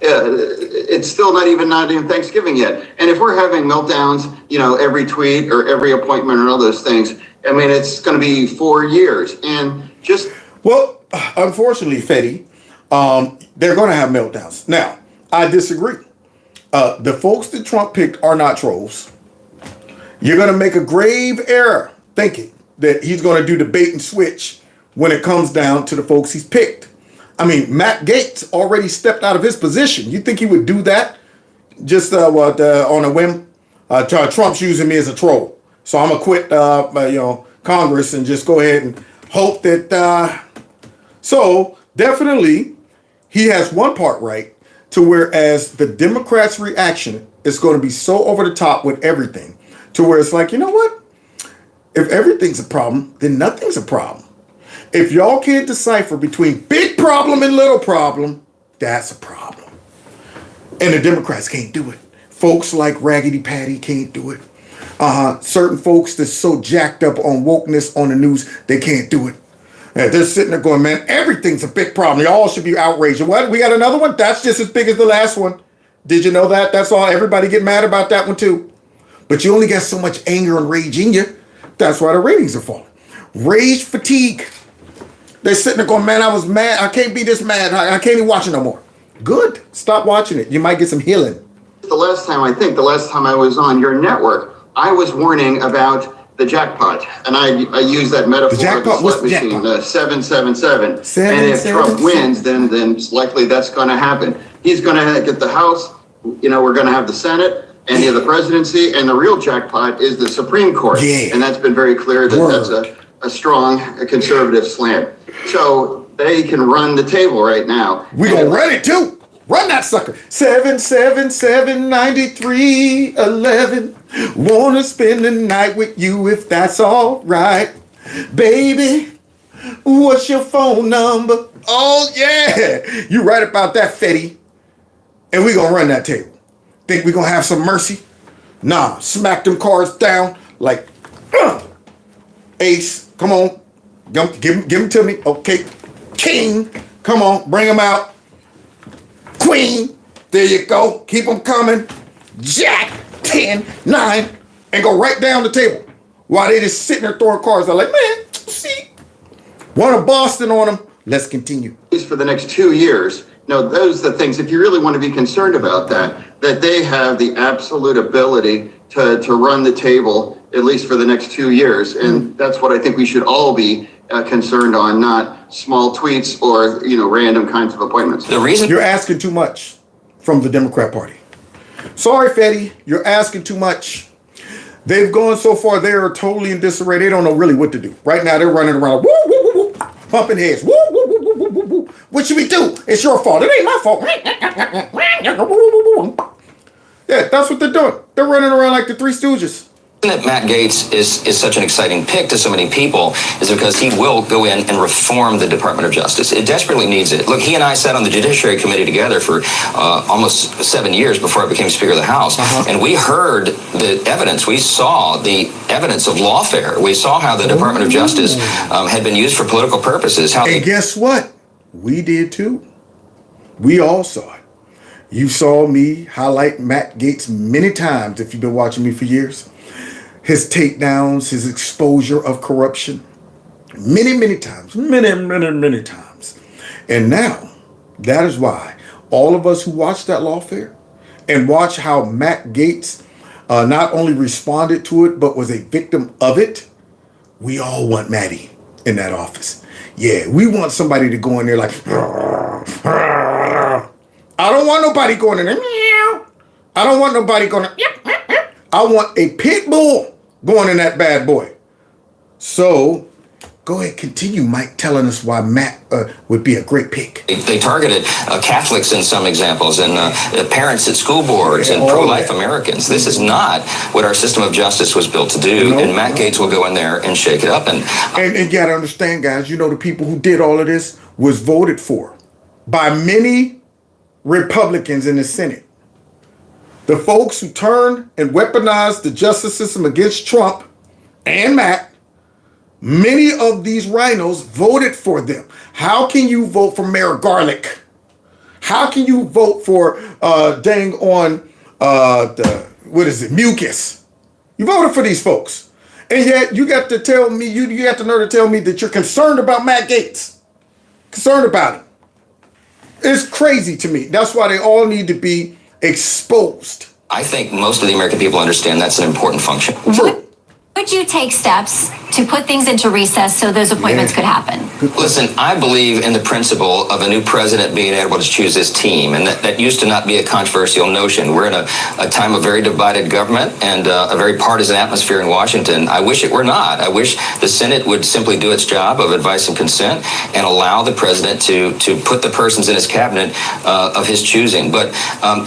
it's still not even Thanksgiving yet. And if we're having meltdowns, every tweet or every appointment and all those things, I mean, it's going to be 4 years. And just... Well, unfortunately, Fetty, they're going to have meltdowns. Now, I disagree. The folks that Trump picked are not trolls. You're going to make a grave error thinking that he's going to do the bait and switch when it comes down to the folks he's picked. I mean, Matt Gaetz already stepped out of his position. You think he would do that just on a whim? Trump's using me as a troll. So I'm going to quit Congress and just go ahead and hope that... So definitely... He has one part right, to whereas the Democrats' reaction is going to be so over the top with everything, to where it's like, you know what? If everything's a problem, then nothing's a problem. If y'all can't decipher between big problem and little problem, that's a problem. And the Democrats can't do it. Folks like Raggedy Patty can't do it. Certain folks that's so jacked up on wokeness on the news, they can't do it. And they're sitting there going, man, everything's a big problem. Y'all should be outraged. What? We got another one? That's just as big as the last one. Did you know that? That's all. Everybody get mad about that one too. But you only got so much anger and rage in you. That's why the ratings are falling. Rage fatigue. They're sitting there going, man, I was mad. I can't be this mad. I can't even watch it no more. Good. Stop watching it. You might get some healing. The last time I was on your network, I was warning about the jackpot, and I use that metaphor. The jackpot, what's the jackpot? 777. And if Trump wins, then it's likely that's going to happen. He's going to get the House. You know, we're going to have the Senate and the presidency, and the real jackpot is the Supreme Court. Yeah. And that's been very clear that that's a strong conservative slant. So they can run the table right now. We gonna run it too. Run that sucker. 777-9311. Wanna spend the night with you if that's all right. Baby, what's your phone number? Oh, yeah. You right about that, Fetty. And we gonna run that table. Think we gonna have some mercy? Nah, smack them cards down like, Ace, come on. Give them to me. Okay. King, come on, bring them out. Queen, there you go. Keep them coming. Jack, 10, 9, and go right down the table. While they just sitting there throwing cards. They're like, man, see, one of Boston on them. Let's continue. For the next 2 years. No, those are the things, if you really want to be concerned about that they have the absolute ability to run the table, at least for the next 2 years. And that's what I think we should all be concerned on, not small tweets or, random kinds of appointments. The reason you're asking too much from the Democrat Party. Sorry, Fetty, you're asking too much. They've gone so far, they are totally in disarray. They don't know really what to do. Right now, they're running around, woo, woo, woo, woo, pumping heads. Woo, woo, woo, woo, woo, woo, woo. What should we do? It's your fault. It ain't my fault. Yeah, that's what they're doing. They're running around like the Three Stooges. That Matt Gaetz is such an exciting pick to so many people is because he will go in and reform the Department of Justice. It desperately needs it. Look, he and I sat on the Judiciary Committee together for almost 7 years before I became Speaker of the House. And we heard the evidence. We saw the evidence of lawfare. We saw how the Department of Justice had been used for political purposes. And guess what? We did too. We all saw it. You saw me highlight Matt Gaetz many times if you've been watching me for years. His takedowns, his exposure of corruption. Many times. Many times. And now, that is why all of us who watched that lawfare and watch how Matt Gaetz not only responded to it, but was a victim of it, we all want Matty in that office. Yeah, we want somebody to go in there like, I don't want nobody going in there. I don't want nobody going in. I want a pit bull going in that bad boy. So, go ahead, continue, Mike, telling us why Matt would be a great pick. They targeted Catholics in some examples, and parents at school boards, and pro-life Americans. This is not what our system of justice was built to do, and Matt Gaetz will go in there and shake it up. And you gotta understand, guys, the people who did all of this was voted for by many Republicans in the Senate. The folks who turned and weaponized the justice system against Trump and Matt, many of these rhinos voted for them. How can you vote for Mayor Garlick? How can you vote for Mucus? You voted for these folks. And yet you got to tell me, you got the nerve to tell me that you're concerned about Matt Gaetz. Concerned about him. It's crazy to me. That's why they all need to be exposed. I think most of the American people understand that's an important function. Would you take steps to put things into recess so those appointments could happen? Listen, I believe in the principle of a new president being able to choose his team, and that used to not be a controversial notion. We're in a time of very divided government and a very partisan atmosphere in Washington. I wish it were not. I wish the Senate would simply do its job of advice and consent and allow the president to put the persons in his cabinet of his choosing. But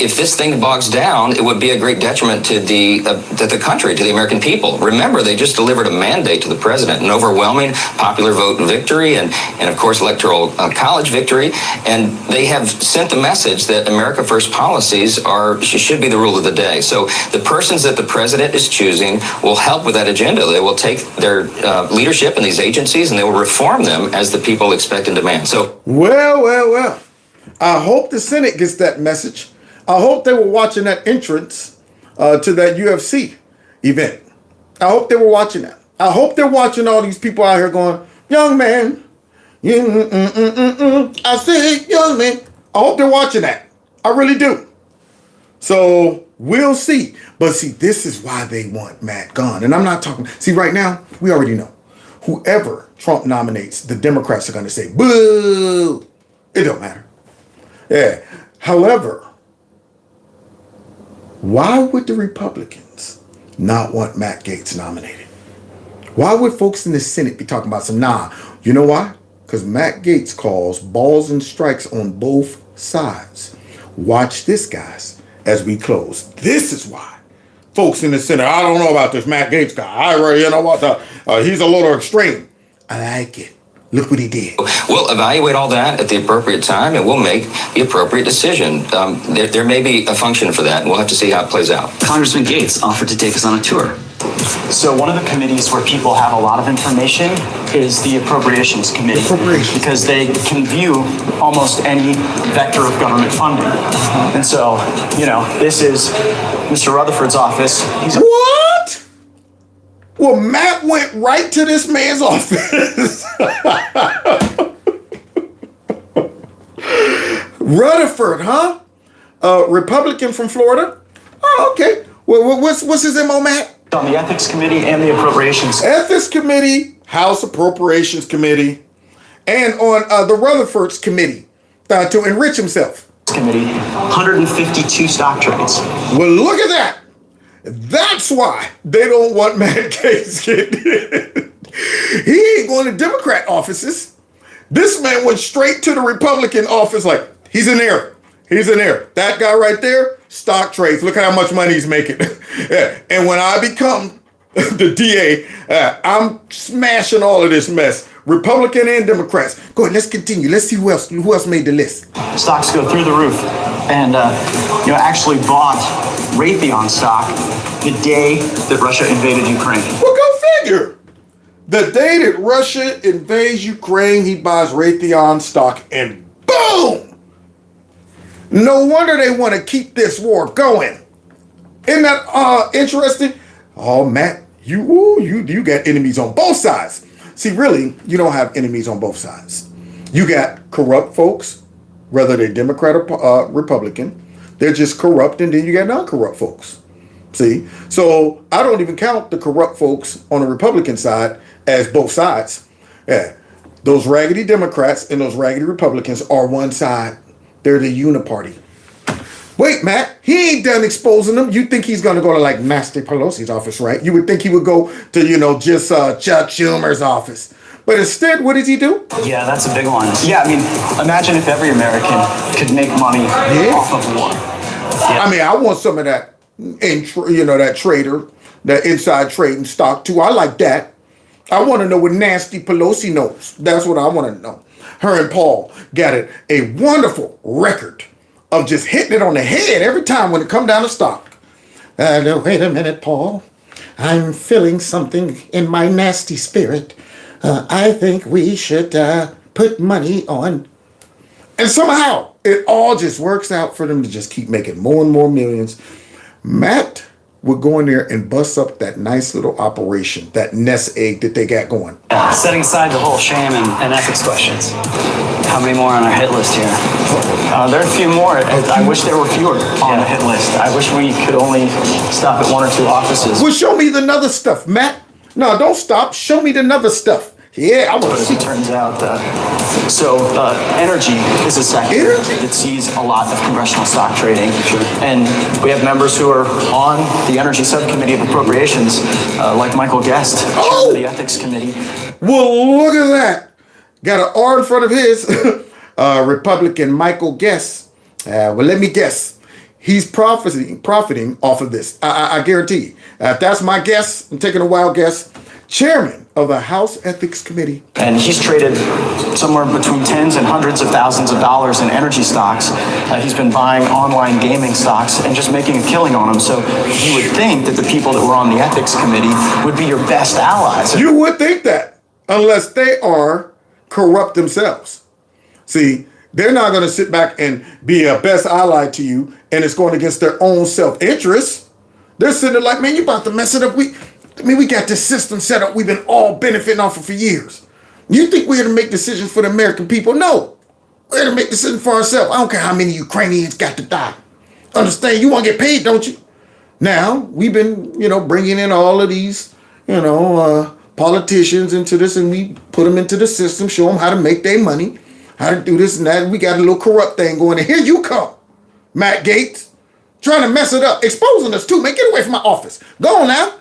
if this thing bogs down, it would be a great detriment to the country, to the American people. Remember, they just delivered a mandate to the president, an overwhelming popular vote victory and of course, electoral college victory. And they have sent the message that America First policies should be the rule of the day. So the persons that the president is choosing will help with that agenda. They will take their leadership in these agencies and they will reform them as the people expect and demand. So, well. I hope the Senate gets that message. I hope they were watching that entrance to that UFC event. I hope they were watching that. I hope they're watching all these people out here going, young man, I say, young man. I hope they're watching that. I really do. So we'll see. But see, this is why they want Matt gone. And I'm not talking. See, right now, we already know. Whoever Trump nominates, the Democrats are going to say, boo. It don't matter. Yeah. However, why would the Republicans not want Matt Gaetz nominated? Why would folks in the Senate be talking about some? Nah, you know why? Because Matt Gaetz calls balls and strikes on both sides. Watch this, guys, as we close. This is why folks in the Senate, I don't know about this Matt Gaetz guy. I already know what he's a little extreme. I like it. Look what he did. We'll evaluate all that at the appropriate time, and we'll make the appropriate decision. There may be a function for that, and we'll have to see how it plays out. Congressman Gaetz offered to take us on a tour. So one of the committees where people have a lot of information is the Appropriations Committee. Because they can view almost any vector of government funding. And so, this is Mr. Rutherford's office. What? Well, Matt went right to this man's office. Rutherford, huh? Republican from Florida? Oh, okay. Well, what's his MO, Matt? On the Ethics Committee and the Appropriations. Ethics Committee, House Appropriations Committee, and on the Rutherford's Committee to enrich himself. Committee, 152 stock trades. Well, look at that. That's why they don't want Matt Gaetz getting in. He ain't going to Democrat offices. This man went straight to the Republican office like, he's in there. He's in there. That guy right there, stock trades. Look at how much money he's making. Yeah. And when I become the DA, I'm smashing all of this mess. Republican and Democrats. Go ahead, let's continue. Let's see who else made the list. Stocks go through the roof. And, actually bought Raytheon stock the day that Russia invaded Ukraine. Well, go figure. The day that Russia invades Ukraine, he buys Raytheon stock and boom! No wonder they want to keep this war going. Isn't that interesting? Oh, Matt, you got enemies on both sides. See, really, you don't have enemies on both sides. You got corrupt folks, whether they're Democrat or Republican. They're just corrupt, and then you got non-corrupt folks. See? So I don't even count the corrupt folks on the Republican side as both sides. Yeah. Those raggedy Democrats and those raggedy Republicans are one side. They're the uniparty. Wait, Matt, he ain't done exposing them. You think he's going to go to like Nancy Pelosi's office, right? You would think he would go to, just Chuck Schumer's office. But instead, what does he do? Yeah, that's a big one. Yeah, I mean, imagine if every American could make money off of war. Yeah. I mean, I want some of that, that trader, that inside trading stock too. I like that. I want to know what Nancy Pelosi knows. That's what I want to know. Her and Paul got a wonderful record of just hitting it on the head every time when it come down to stock. Wait a minute, Paul. I'm feeling something in my nasty spirit. I think we should put money on. And somehow it all just works out for them to just keep making more and more millions. Matt would go in there and bust up that nice little operation, that nest egg that they got going. Setting aside the whole shame and ethics questions. How many more on our hit list here? There are a few more. I wish there were fewer on the hit list. I wish we could only stop at one or two offices. Well, show me the other stuff, Matt. No, don't stop. Show me the other stuff. Yeah, I want to see. As it turns out, energy is a sector that sees a lot of congressional stock trading. Sure. And we have members who are on the Energy Subcommittee of Appropriations, like Michael Guest, chairman of the Ethics Committee. Well, look at that. Got an R in front of his. Republican Michael Guest. Well, let me guess. he's profiting off of this. I guarantee you. If that's my guess, I'm taking a wild guess. Chairman of the House Ethics Committee. And he's traded somewhere between tens and hundreds of thousands of dollars in energy stocks. He's been buying online gaming stocks and just making a killing on them. So you would think that the people that were on the ethics committee would be your best allies. You would think that, unless they are corrupt themselves. See, they're not going to sit back and be a best ally to you, and it's going against their own self-interest. They're sitting there like, man, you about to mess it up. We got this system set up we've been all benefiting off of for years. You think we're here to make decisions for the American people? No. We're here to make decisions for ourselves. I don't care how many Ukrainians got to die. Understand, you want to get paid, don't you? Now, we've been, bringing in all of these, politicians into this, and we put them into the system, show them how to make their money, how to do this and that. We got a little corrupt thing going, and here you come, Matt Gaetz. Trying to mess it up, exposing us too. Man, get away from my office. Go on now,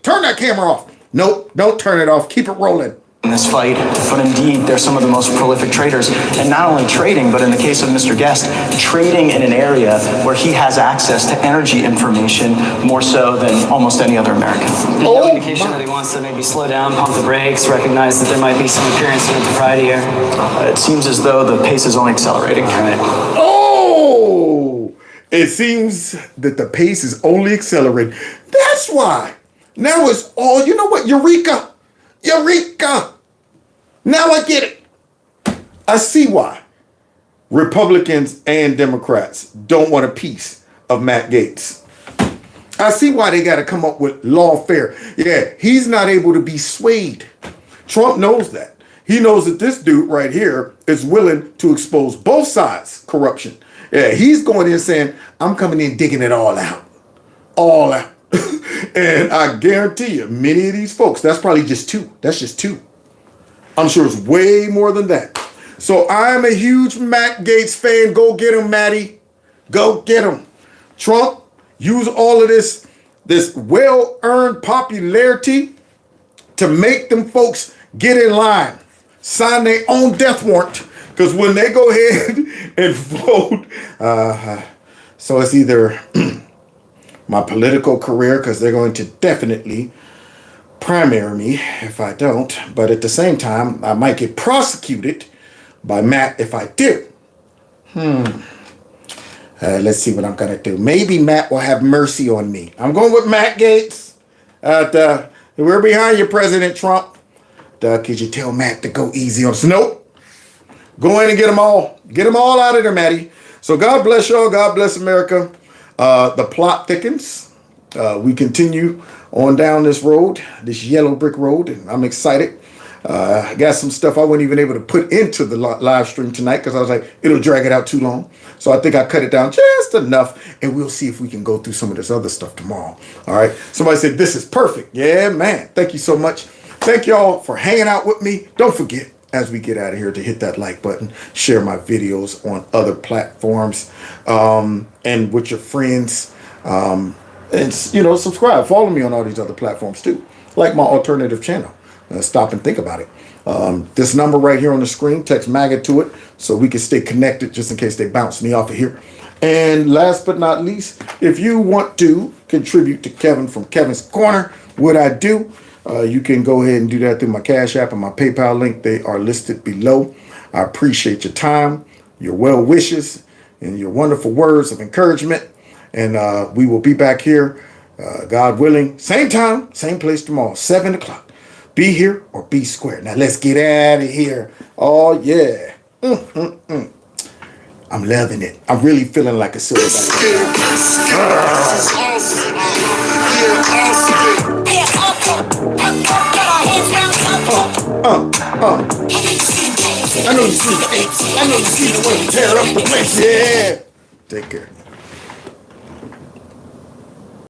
turn that camera off. Nope, don't turn it off. Keep it rolling. In this fight, but indeed, they're some of the most prolific traders. And not only trading, but in the case of Mr. Guest, trading in an area where he has access to energy information more so than almost any other American. No indication that he wants to maybe slow down, pump the brakes, recognize that there might be some appearance of impropriety here. It seems as though the pace is only accelerating. It seems that the pace is only accelerating. That's why. Now it's all, you know what? Eureka. Now I get it. I see why Republicans and Democrats don't want a piece of Matt Gaetz. I see why they got to come up with lawfare. Yeah, he's not able to be swayed. Trump knows that. He knows that this dude right here is willing to expose both sides' corruption. Yeah, he's going in saying, I'm coming in digging it all out. All out. And I guarantee you, many of these folks, that's probably just two. That's just two. I'm sure it's way more than that. So I'm a huge Matt Gaetz fan. Go get him, Matty. Go get him. Trump, use all of this well-earned popularity to make them folks get in line. Sign their own death warrant. Because when they go ahead and vote, so it's either my political career, because they're going to definitely primary me if I don't. But at the same time, I might get prosecuted by Matt if I do. Let's see what I'm going to do. Maybe Matt will have mercy on me. I'm going with Matt Gaetz. We're behind you, President Trump. Could you tell Matt to go easy on us? Nope. Go in and get them all. Get them all out of there, Matty. So God bless y'all. God bless America. The plot thickens. We continue on down this road, this yellow brick road, and I'm excited. I got some stuff I wasn't even able to put into the live stream tonight because I was like, it'll drag it out too long. So I think I cut it down just enough, and we'll see if we can go through some of this other stuff tomorrow. All right. Somebody said, this is perfect. Yeah, man. Thank you so much. Thank y'all for hanging out with me. Don't forget, as we get out of here, to hit that like button, share my videos on other platforms, and with your friends, and subscribe, follow me on all these other platforms too, like my alternative channel. Stop and think about it. This number right here on the screen, text MAGA to it so we can stay connected just in case they bounce me off of here. And last but not least, if you want to contribute to Kevin from Kevin's Corner, what I do, you can go ahead and do that through my Cash App and my PayPal link. They are listed below. I appreciate your time, your well wishes, and your wonderful words of encouragement. And we will be back here, God willing, same time, same place tomorrow, 7 o'clock. Be here or be square. Now let's get out of here. Oh, yeah. I'm loving it. I'm really feeling like a silverback. I know you see the way to tear up the place. Yeah. Take care.